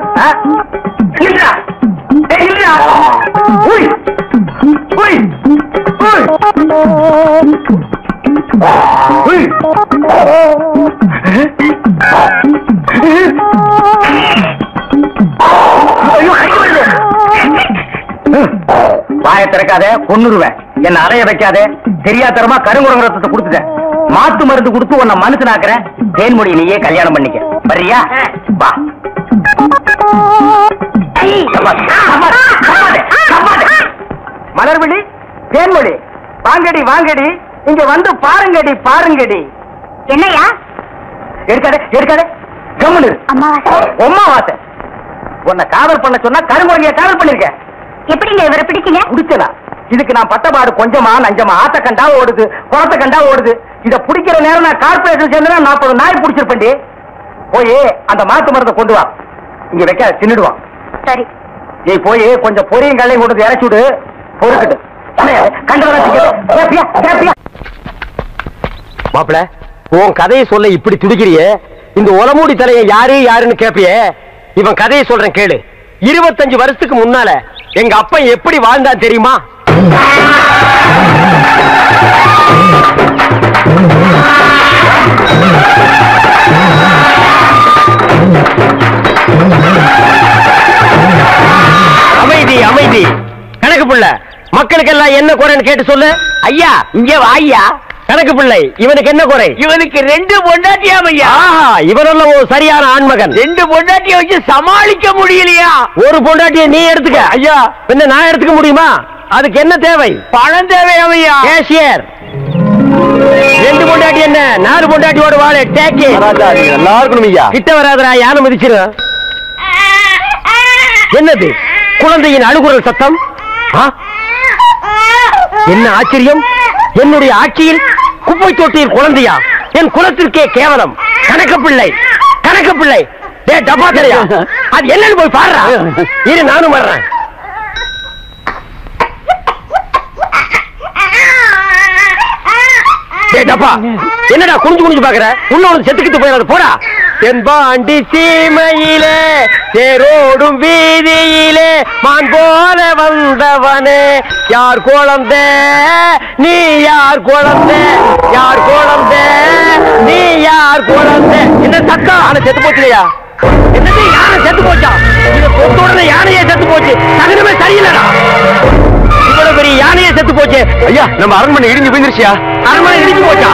வாய திறக்காத கொன்னுருவேன். என்ன அறைய வைக்காதே. தெரியாதரமா கருங்குரங்க ரத்தத்தை கொடுத்துட்டேன். மாத்து மருந்து கொடுத்து உன்னை மனுஷனாக்குறேன். தேன்மொழி நீயே கல்யாணம் பண்ணிக்க. வர்றியா? வா. மலர்விழி தேன்மொழி வாங்கடி வாங்கடி. இங்க வந்து பாருங்கடி பாருங்கடி. என்னையா? எடுக்காதே எடுக்காதே. கம்முனு. அம்மாவாசை. உன்னை காதல் பண்ண சொன்னா கருங்குரங்கிய காதல் பண்ணிருக்க. எப்படிங்க இவரை பிடிச்சீங்க? பிடிச்சதா? இதுக்கு நான் பட்டபாடு கொஞ்சமா நஞ்சமா. ஆத்த கண்டா ஓடுது, குளத்த கண்டா ஓடுது. இத பிடிக்கிற நேரம் நான் கார்பரேஷன் சேர்ந்தா 40 நாய் பிடிச்சிருப்பேன்டி. போய் அந்த மாத்து மருந்தை கொண்டு வா. இங்க வைக்க தின்னுடுவான். சரி நீ போய் கொஞ்சம் பொரியும் கல்லையும் கொண்டு இறச்சி விடு. பொறுக்கிட்டு மாப்பிள உன் கதையை சொல்ல இப்படி துடிக்கிறியே. இந்த ஒலமூடி தலையை யாரு யாருன்னு கேப்பியே. இவன் கதையை சொல்றேன் கேளு. 25 வருஷத்துக்கு முன்னால எங்க அப்பா எப்படி வாழ்ந்தான் தெரியுமா? அமைதி அமைதி. கணக்கு புள்ள மக்களுக்கெல்லாம் என்ன குறைன்னு கேட்டு சொல்லு. ஐயா இங்க வாய்யா. கணக்கு பிள்ளை இவனுக்கு என்ன குறை? இவனுக்கு 2 பொண்டாட்டியாம் ஐயா. இவனல்ல ஒரு சரியான ஆண்மகன். 2 பொண்டாட்டிய வச்சு சமாளிக்க முடியலையா? ஒரு பொண்டாட்டிய நீ எடுத்துக்க. ஐயா என்ன நான் எடுத்துக்க முடியுமா? அதுக்கு என்ன தேவை? பணம் தேவையாம் ஐயா. கேஷியர் 2 பொண்டாட்டி என்ன 4 பொண்டாட்டியோட வாழ டேக்கி நல்லா இருக்கணும் ஐயா. கிட்ட வராதரா, யானை மிதிச்சிரும். என்னது குழந்தையின் அழுகுரல் சத்தம்? என்ன ஆச்சரியம்! என்னுடைய ஆட்சியில் குப்பை தொட்டியில் குழந்தையா? என் குலத்திற்கே கேவலம். கணக்கு பிள்ளை டப்பா தெரியா? அது என்னன்னு போய் பாடுறா. இரு நானும் வர்றேன். டப்பா என்னடா குனிஞ்சு பாக்குற? உள்ள ஒரு செத்துக்கிட்டு போயிடாது போடா. தென்பாண்டி சீமையிலே தேரோடும் வீதியிலே மான் போல வந்தவனே யார் குழந்தை நீ? யார் குழந்தை? யார் குழந்தை நீ? யார் குழந்தை? என்ன சத்தம்? யானை செத்து போச்சுலையா? என்னது யானை செத்து போச்சா? இது உடனே யானையே செத்து போச்சு. தகுதிமே சரியில்லடா. இவ்வளவு பெரிய யானையே செத்து போச்சு. ஐயா நம்ம அரண்மனை இடிஞ்சு விழுந்துருச்சியா? அரண்மனை இடிஞ்சு போச்சா?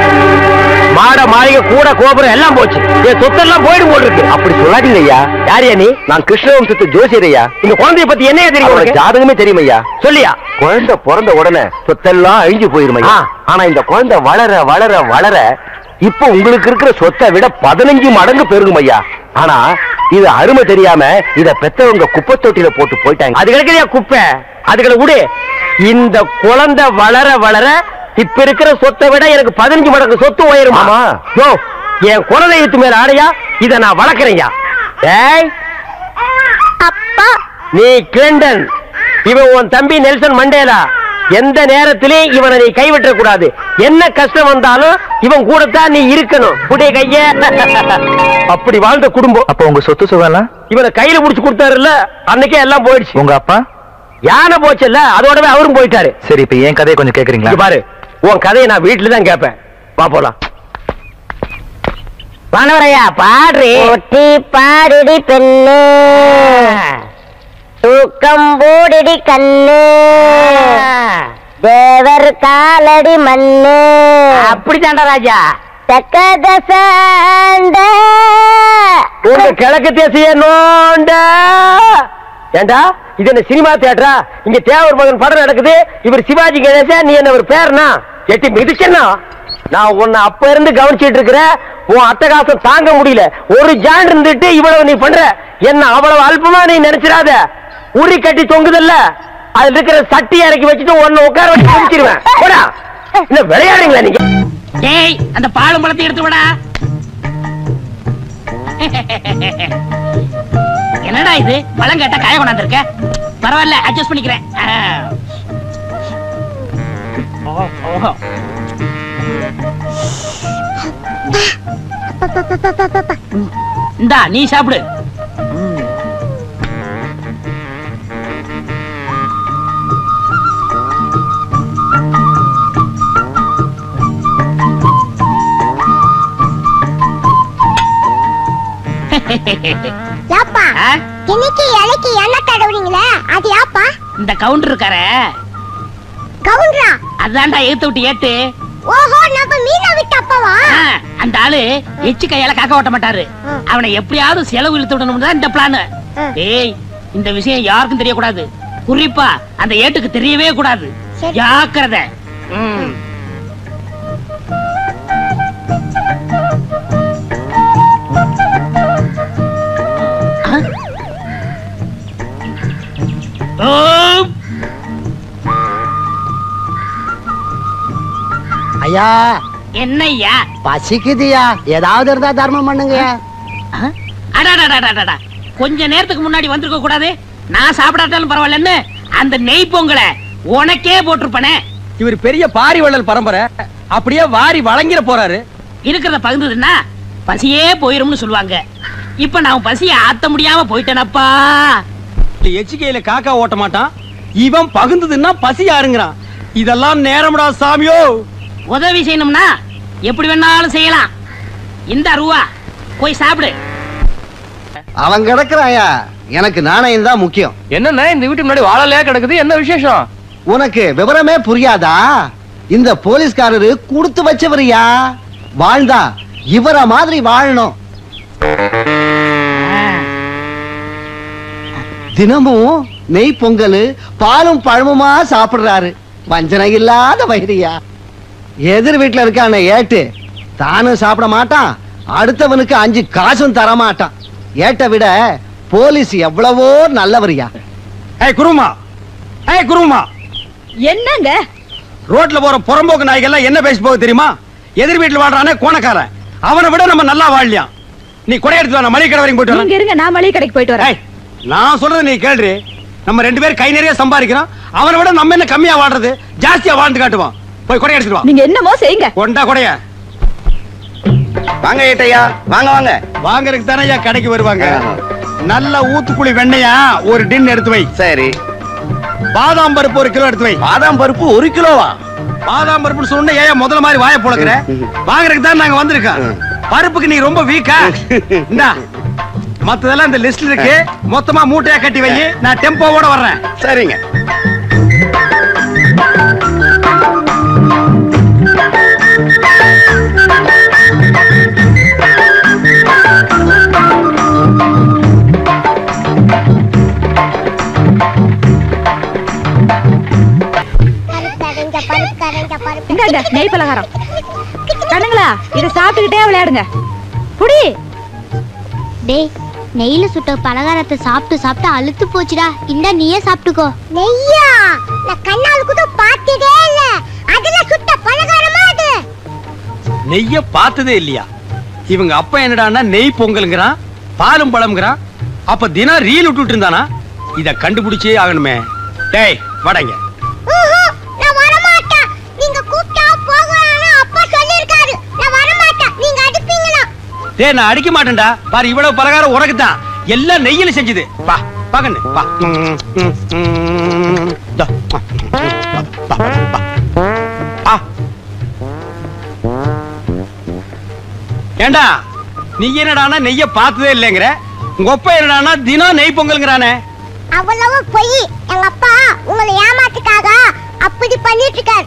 மாட மாளிகை கூட கோபுரம் எல்லாம் போச்சு. என் சொத்தெல்லாம் போயிடும் போல் இருக்கு. அப்படி சொல்லாதீங்க ஐயா. யாரியா நீ? நான் கிருஷ்ணவம்சத்து ஜோசியர் ஐயா. இந்த குழந்தைய பத்தி என்ன தெரியும்? ஜாதகமே தெரியும் ஐயா. சொல்லியா? குழந்தை பிறந்த உடனே சொத்தெல்லாம் அழிஞ்சு போயிரும் ஐயா. ஆனா இந்த குழந்தை வளர வளர வளர இப்ப உங்களுக்கு இருக்கிற சொத்தை விட 15 மடங்கு பெருகும் ஐயா. ஆனா இது அருமை தெரியாம இத பெத்தவங்க குப்பை தொட்டியில போட்டு போயிட்டாங்க. அது கிடைக்கிறியா குப்பை? அதுகளை விடு. இந்த குழந்தை வளர வளர இப்ப இருக்கிற சொத்தை விட எனக்கு 15 மடங்கு சொத்து உயருமா? என் குலதெய்வத்து மேல ஆடையா? இத நான் வளர்க்கிறேன்யா. அப்பா நீ கிளின்டன், இவன் உன் தம்பி நெல்சன் மண்டேலா. எந்த நேரத்திலும் இவனை நீ கைவிட்ட கூடாது. என்ன கஷ்டம் வந்தாலும் இவன் கூடத்தான் நீ இருக்கணும். புடைய கைய அப்படி வாழ்ந்த குடும்பம். அப்ப உங்க சொத்து சுகம் இவனை கையில புடிச்சு கொடுத்தாருல்ல, அன்னைக்கே எல்லாம் போயிடுச்சு. உங்க அப்பா யானை போச்சுல்ல, அதோடவே அவரும் போயிட்டாரு. சரி, இப்ப என் கதையை கொஞ்சம் கேக்குறீங்களா? பாரு, உன் கதையை நான் வீட்டுல தான் கேட்பேன். வா போலாம். வானவரையா பாடுறி. ஒட்டி பாடுடி பெண்ணு, தூக்கம் போடிடி கண்ணு, தேவர் காலடி மண்ணு. அப்படித்தாண்டா ராஜா. தக்கதசாண்ட உங்க கிழக்கு தேசிய நோண்ட. ஏண்டா இது என்ன சினிமா தியேட்டரா? இங்க தேவர் மகன் படம் நடக்குது. இவர் சிவாஜி கணேசன், நீ என்ன ஒரு பேர்னா? எட்டி மிதிச்சா? நான் உன்னை அப்ப இருந்து கவனிச்சிட்டு இருக்கிற. உன் அட்டகாசம் தாங்க முடியல. ஒரு ஜான் இருந்துட்டு இவ்வளவு நீ பண்ற. என்ன அவ்வளவு அல்பமா நீ நினைச்சிடாத. உரி கட்டி தொங்குதல்ல, அதுல இருக்கிற சட்டி இறக்கி வச்சுட்டு உன்னை உட்கார வச்சு முடிச்சிருவேன். போடா. என்ன விளையாடுங்களா நீங்க? ஏய், அந்த பாலும் பழத்தை எடுத்து விடா. என்னடா இது? பழம் கேட்டா காய கொண்டாந்துருக்க. பரவாயில்ல, அட்ஜஸ்ட் பண்ணிக்கிறேன். இந்தா நீ சாப்பிடு. யாப்பா, இன்னைக்கு இலைக்கு எண்ணெய் தடவுறீங்களே, அது யாப்பா? இந்த கவுண்டர் இருக்கார. கவுண்டரா? அதான்டா ஏத்து விட்டு ஏத்து. ஓஹோ, நம்ம மீனா விட்டு அப்பவா? அந்த ஆளு எச்சு கையால காக்க ஓட்ட மாட்டாரு. அவனை எப்படியாவது செலவு இழுத்து விடணும்னு தான் இந்த பிளான். ஏய், இந்த விஷயம் யாருக்கும் தெரியக்கூடாது. குறிப்பா அந்த ஏட்டுக்கு தெரியவே கூடாது. ஜாக்கிரதை. ஐயா, என்னய்யா? பசிக்குதுயா, ஏதாவது இருந்தா தர்மம் பண்ணுங்க. கொஞ்ச நேரத்துக்கு முன்னாடி வந்திருக்க கூடாது. நான் சாப்பிடாட்டாலும் பரவாயில்லன்னு அந்த நெய் பொங்கலை உனக்கே போட்டிருப்பனே. இவர் பெரிய பாரி வள்ளல் பரம்பரை, அப்படியே வாரி வழங்கிற போறாரு. இருக்கிறத பகிர்ந்ததுன்னா பசியே போயிரும்னு சொல்லுவாங்க. இப்ப நான் பசிய ஆத்த முடியாம போயிட்டேனப்பா. எச்சிக்கையில காக்கா ஓட்ட மாட்டான். இவன் பகிர்ந்ததுன்னா பசி யாருங்கிறான். இதெல்லாம் நேரம்டா சாமியோ. உதவி செய்யணும்னா எப்படி வேணாலும் செய்யலாம். இந்த ரூபா போய் சாப்பிடு. அவன் கிடக்குறாயா, எனக்கு நாணயம் தான் முக்கியம். என்னன்னா இந்த வீட்டு முன்னாடி வாழலையா கிடக்குது? என்ன விசேஷம்? உனக்கு விவரமே புரியாதா? இந்த போலீஸ்காரரு கொடுத்து வச்சவரியா. வாழ்ந்தா இவர மாதிரி வாழணும். தினமும் நெய் பொங்கல் பாலும் பழமுமா சாப்பிடுறாரு. வஞ்சனை இல்லாத வயிறியா. எதிர் வீட்டுல இருக்கான ஏட்டு தானும் சாப்பிட மாட்டான், அடுத்தவனுக்கு 5 காசும் தர மாட்டான். ஏட்ட விட போலீஸ் எவ்வளவோ நல்லவரியா. குருமா குருமா என்னங்க ரோட்ல போற புறம்போக்கு நாய்கள் என்ன பேசி போக தெரியுமா? எதிர் வீட்டுல வாழ்றானே கோணக்காரன், அவனை விட நம்ம நல்லா வாழலாம். நீ கொடை எடுத்து வா, மளிகை கடை வரைக்கும் போயிட்டு நீங்க இருங்க, நான் மளிகை கடைக்கு போயிட்டு வரேன். நான் சொல்றது நீ கேள்றி. நம்ம 2 பேரும் கை நிறைய சம்பாதிக்கிறோம், அவனை விட நம்ம என்ன கம்மியா வாழ்றது, ஜாஸ்தியா வாழ்ந்து காட்டுவான். போய் கொடை எடுத்துட்டு வா. நீங்க என்னமோ செய்யுங்க. கொண்டா கொடைய. வாங்க ஏட்டையா, வாங்க வாங்க. வாங்கறதுக்கு தானே ஐயா கடைக்கு வருவாங்க. நல்ல ஊத்துக்குழி வெண்ணையா ஒரு டின் எடுத்து வை. சரி. பாதாம் பருப்பு 1 கிலோ எடுத்து வை. பாதாம் பருப்பு 1 கிலோவா? பாதாம் பருப்புன்னு சொன்ன ஏன் முதல்ல மாதிரி வாயை பொளக்குற? வாங்குறதுக்கு தான் நாங்க வந்திருக்கோம். பருப்புக்கு நீ ரொம்ப வீக்கா? இந்தா மத்ததெல்லாம் இந்த லிஸ்ட்ல இருக்கு, மொத்தமா மூட்டையா கட்டி வை. நான் டெம்போவோட வர்றேன். சரிங்க. இந்தாங்க நெய் பலகாரம். கண்ணுங்களா, இத சாப்பிட்டுக்கிட்டே விளையாடுங்க. புடி. டேய், நெய்ல சுட்ட பலகாரத்தை சாப்பிட்டு சாப்பிட்டு அழுத்து போச்சுடா. இந்த நீயே சாப்பிட்டுக்கோ. நெய்யா? நான் கண்ணால கூட பார்த்ததே இல்ல. அதுல சுட்ட பலகாரமா அது? நெய்ய பார்த்ததே இல்லையா? இவங்க அப்பா என்னடான்னா நெய் பொங்கல்ங்கறான், பாலும் பழம்ங்கறான். அப்ப தினம் ரீல் விட்டுட்டு இருந்தானா? இத கண்டுபிடிச்சே ஆகணுமே. டேய் வாடங்க. நான் வர மாட்டேன். நீங்க கூப்பிட்டா போகறானே அப்பா சொல்லிருக்காரு. நான் வர மாட்டேன். நீங்க அடிப்பீங்களா? டேய் நான் அடிக்க மாட்டேன்டா. பாரு இவ்வளவு பலகாரம் உனக்கு தான். எல்லாம் நெய்யில செஞ்சது. வா பாக்கண்ணு வா. ஏண்டா நீ என்னடானா நெய்ய பார்த்ததே இல்லைங்கற, உங்க அப்பா என்னடானா தினம் நெய் பொங்கல்ங்கறானே. அவ்வளவு பொய். எங்க அப்பா உங்களை ஏமாத்துக்காக அப்படி பண்ணிட்டு இருக்காரு.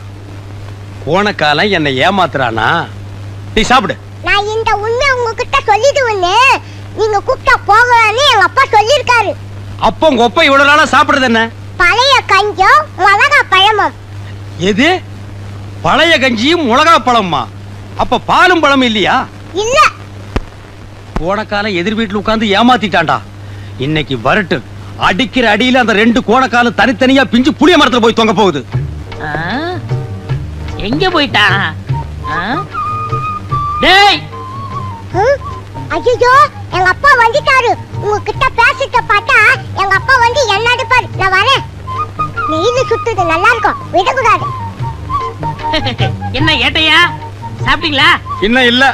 போன காலம் என்ன ஏமாத்துறானா? நீ சாப்பிடு. நான் இந்த உண்மை உங்ககிட்ட சொல்லிடுவேன்னு நீங்க கூப்பிட்டா போகலான்னு எங்க அப்பா சொல்லிருக்காரு. அப்போ உங்க அப்பா இவ்வளவு நாளா சாப்பிடுறது என்ன? பழைய கஞ்சும் மிளகா பழமும். எது? பழைய கஞ்சியும் மிளகா பழமா? அப்ப பாலும் பழமும் இல்லையா? இல்ல. போன காலம் எதிர் வீட்டுல உட்கார்ந்து ஏமாத்திட்டான்டா. இன்னைக்கு வரட்டு அடிக்கிற அடியில அந்த 2 கோணக்காலும் தனித்தனியா பிஞ்சு புளிய மரத்துல போய் தொங்க போகுது. எங்க போயிட்டா? டேய் ஐயோ, எங்க அப்பா வந்துட்டாரு. உங்ககிட்ட பேசிட்ட பார்த்தா எங்க அப்பா வந்து என்ன அடிப்பாரு. நான் வரேன். நெய்ல சுத்துது நல்லா இருக்கும், விடக்கூடாது. என்ன ஏட்டையா, சாப்பிட்டீங்களா? இன்னும் இல்ல.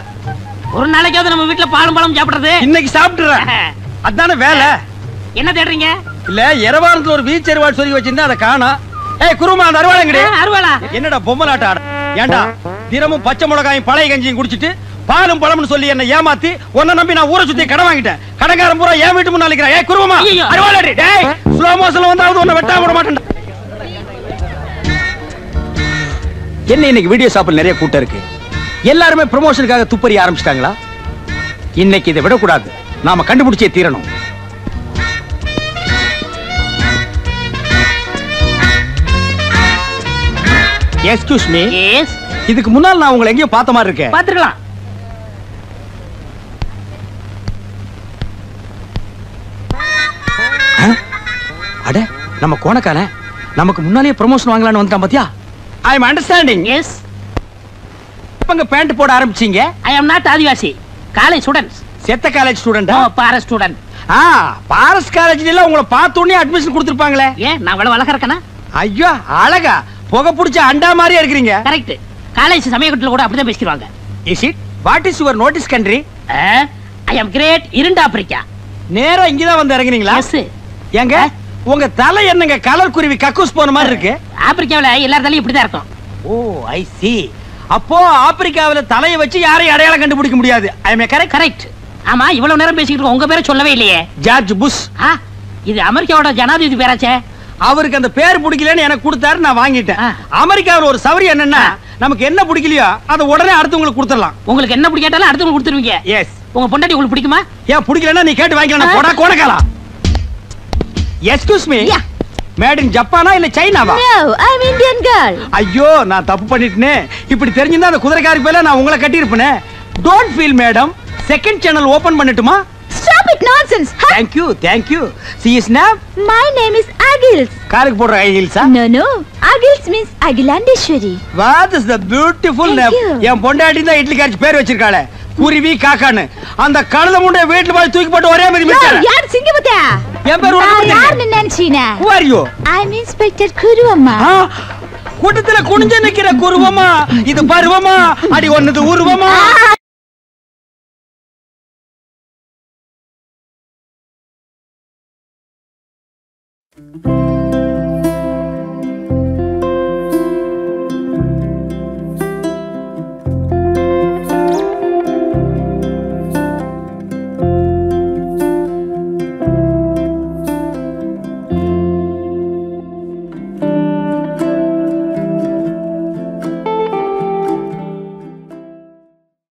ஒரு நாளைக்காவது நம்ம வீட்டுல பாலும் பழம் சாப்பிடுறது. இன்னைக்கு சாப்பிட்டுறேன். அதானே வேலை. என்ன தேடுறீங்க? இல்ல எரவாரத்துல ஒரு பீச் அருவாள் சொல்லி வச்சிருந்தா அதை காணோம். ஏய் குருமா, அந்த அருவாள் எங்கடி? அருவாளா? என்னடா பொம்மலாட்ட ஆட? ஏண்டா தினமும் பச்சை மிளகாயும் பழைய கஞ்சியும் குடிச்சிட்டு பாலும் பழம்னு சொல்லி என்ன ஏமாத்தி உன்னை நம்பி நான் ஊரை சுத்தி கடன் வாங்கிட்டேன். கடங்காரன் பூரா என் வீட்டு முன்னால நிக்கிறேன். ஏய் குருமா, அருவாளடி. டேய் ஸ்லோ மோஷன்ல வந்தாவது உன்னை வெட்டாம விட மாட்டேன். என்ன இன்னைக்கு வீடியோ ஷாப்ல நிறைய கூட்டம் இருக்கு. எல்லாருமே ப்ரமோஷனுக்காக துப்பறி ஆரம்பிச்சிட்டாங்களா? இன்னைக்கு இதை விடக்கூடாது, நாம கண்டுபிடிச்சே தீரணும். Excuse me. எஸ். இதுக்கு முன்னால் நான் உங்களை எங்கேயோ பார்த்த மாதிரி இருக்கேன். பாத்துக்கலாம். அட நம்ம கோணக்கால நமக்கு முன்னாலேயே ப்ரமோஷன் வாங்கலாம்னு வந்துட்டான் பாத்தியா? I am understanding. எஸ். எப்பங்க பேண்ட் போட ஆரம்பிச்சீங்க? I am not Adivasi. College students. செத்த காலேஜ் ஸ்டூடண்டா? பாரஸ் ஸ்டூடண்ட். பாரஸ் காலேஜ்ல உங்களை பார்த்த உடனே அட்மிஷன் கொடுத்திருப்பாங்களே. ஏன் நான் அவ்வளவு அழகா இருக்கேனா? ஐயோ அழகா, புகை பிடிச்ச அண்டா மாதிரியா இருக்கிறீங்க. கரெக்ட். காலேஜ் சமயக்கட்டுல கூட அப்படிதான் பேசிடுவாங்க. Is it? What is your notice country? I am great இரண்டு ஆப்பிரிக்கா. நேரா இங்கதான் வந்து இறங்குறீங்களா? எஸ். ஏங்க உங்க தலை என்னங்க கலர் குருவி கக்கூஸ் போன மாதிரி இருக்கு? ஆப்பிரிக்காவுல எல்லார் தலையும் இப்படிதான் இருக்கும். ஓ ஐ see. அப்போ ஆப்பிரிக்காவுல தலையை வச்சு யாரையும் அடையாளம் கண்டுபிடிக்க முடியாது. ஐ அம் கரெக்ட்? கரெக்ட். ஆமா, இவ்வளவு நேரம் பேசிட்டு இருக்கோம், உங்க பேரை சொல்லவே இல்லையே. George Bush. இது அமெரிக்காவோட ஜனாதிபதி பேராச்சே. அவருக்கு அந்த பேர் பிடிக்கலன்னு எனக்கு கொடுத்தாரு, நான் வாங்கிட்டேன். அமெரிக்காவில் ஒரு சவரி என்னன்னா, நமக்கு என்ன பிடிக்கலையோ அதை உடனே அடுத்தவங்களுக்கு கொடுத்துடலாம். உங்களுக்கு என்ன பிடிக்காட்டாலும் அடுத்தவங்களுக்கு கொடுத்துருவீங்க. எஸ். உங்க பொண்டாட்டி உங்களுக்கு பிடிக்குமா? ஏன் பிடிக்கலன்னா நீ கேட்டு வாங்கிக்கலாம். கொடா கொடக்கலாம். எக்ஸ்கியூஸ் மீ, மேட் இன் ஜப்பானா இல்ல சைனாவா? No, I'm Indian girl. ஐயோ, நான் தப்பு பண்ணிட்டேனே. இப்படி தெரிஞ்சிருந்தா அந்த குதிரைக்காரி பேல நான் உங்களை கட்டி இருப்பேனே. Don't feel madam, second channel open பண்ணட்டுமா? Stop it nonsense. Thank you, thank you. See his name? My name is Agils. காருக்கு போடுற ஐகில்ஸா? No, no. Agils means Agilandeshwari. What is the beautiful name? என் பொண்டாட்டி தான் இட்லி காரிச்சு பேர் வச்சிருக்காளே, குருவி காக்கான்னு. அந்த கழுத முண்டை வீட்டுல போய் தூக்கி போட்டு ஒரே மாதிரி மிச்சாரு. யார் சிங்கமுத்தா? என் பேர் உனக்கு தெரியும். யார் நினைச்சீனா? Who are you? I'm Inspector Kuruwamma. கூட்டத்துல குனிஞ்சு நிக்கிற குருவமா, இது பருவமா, அடி ஒன்னது உருவமா?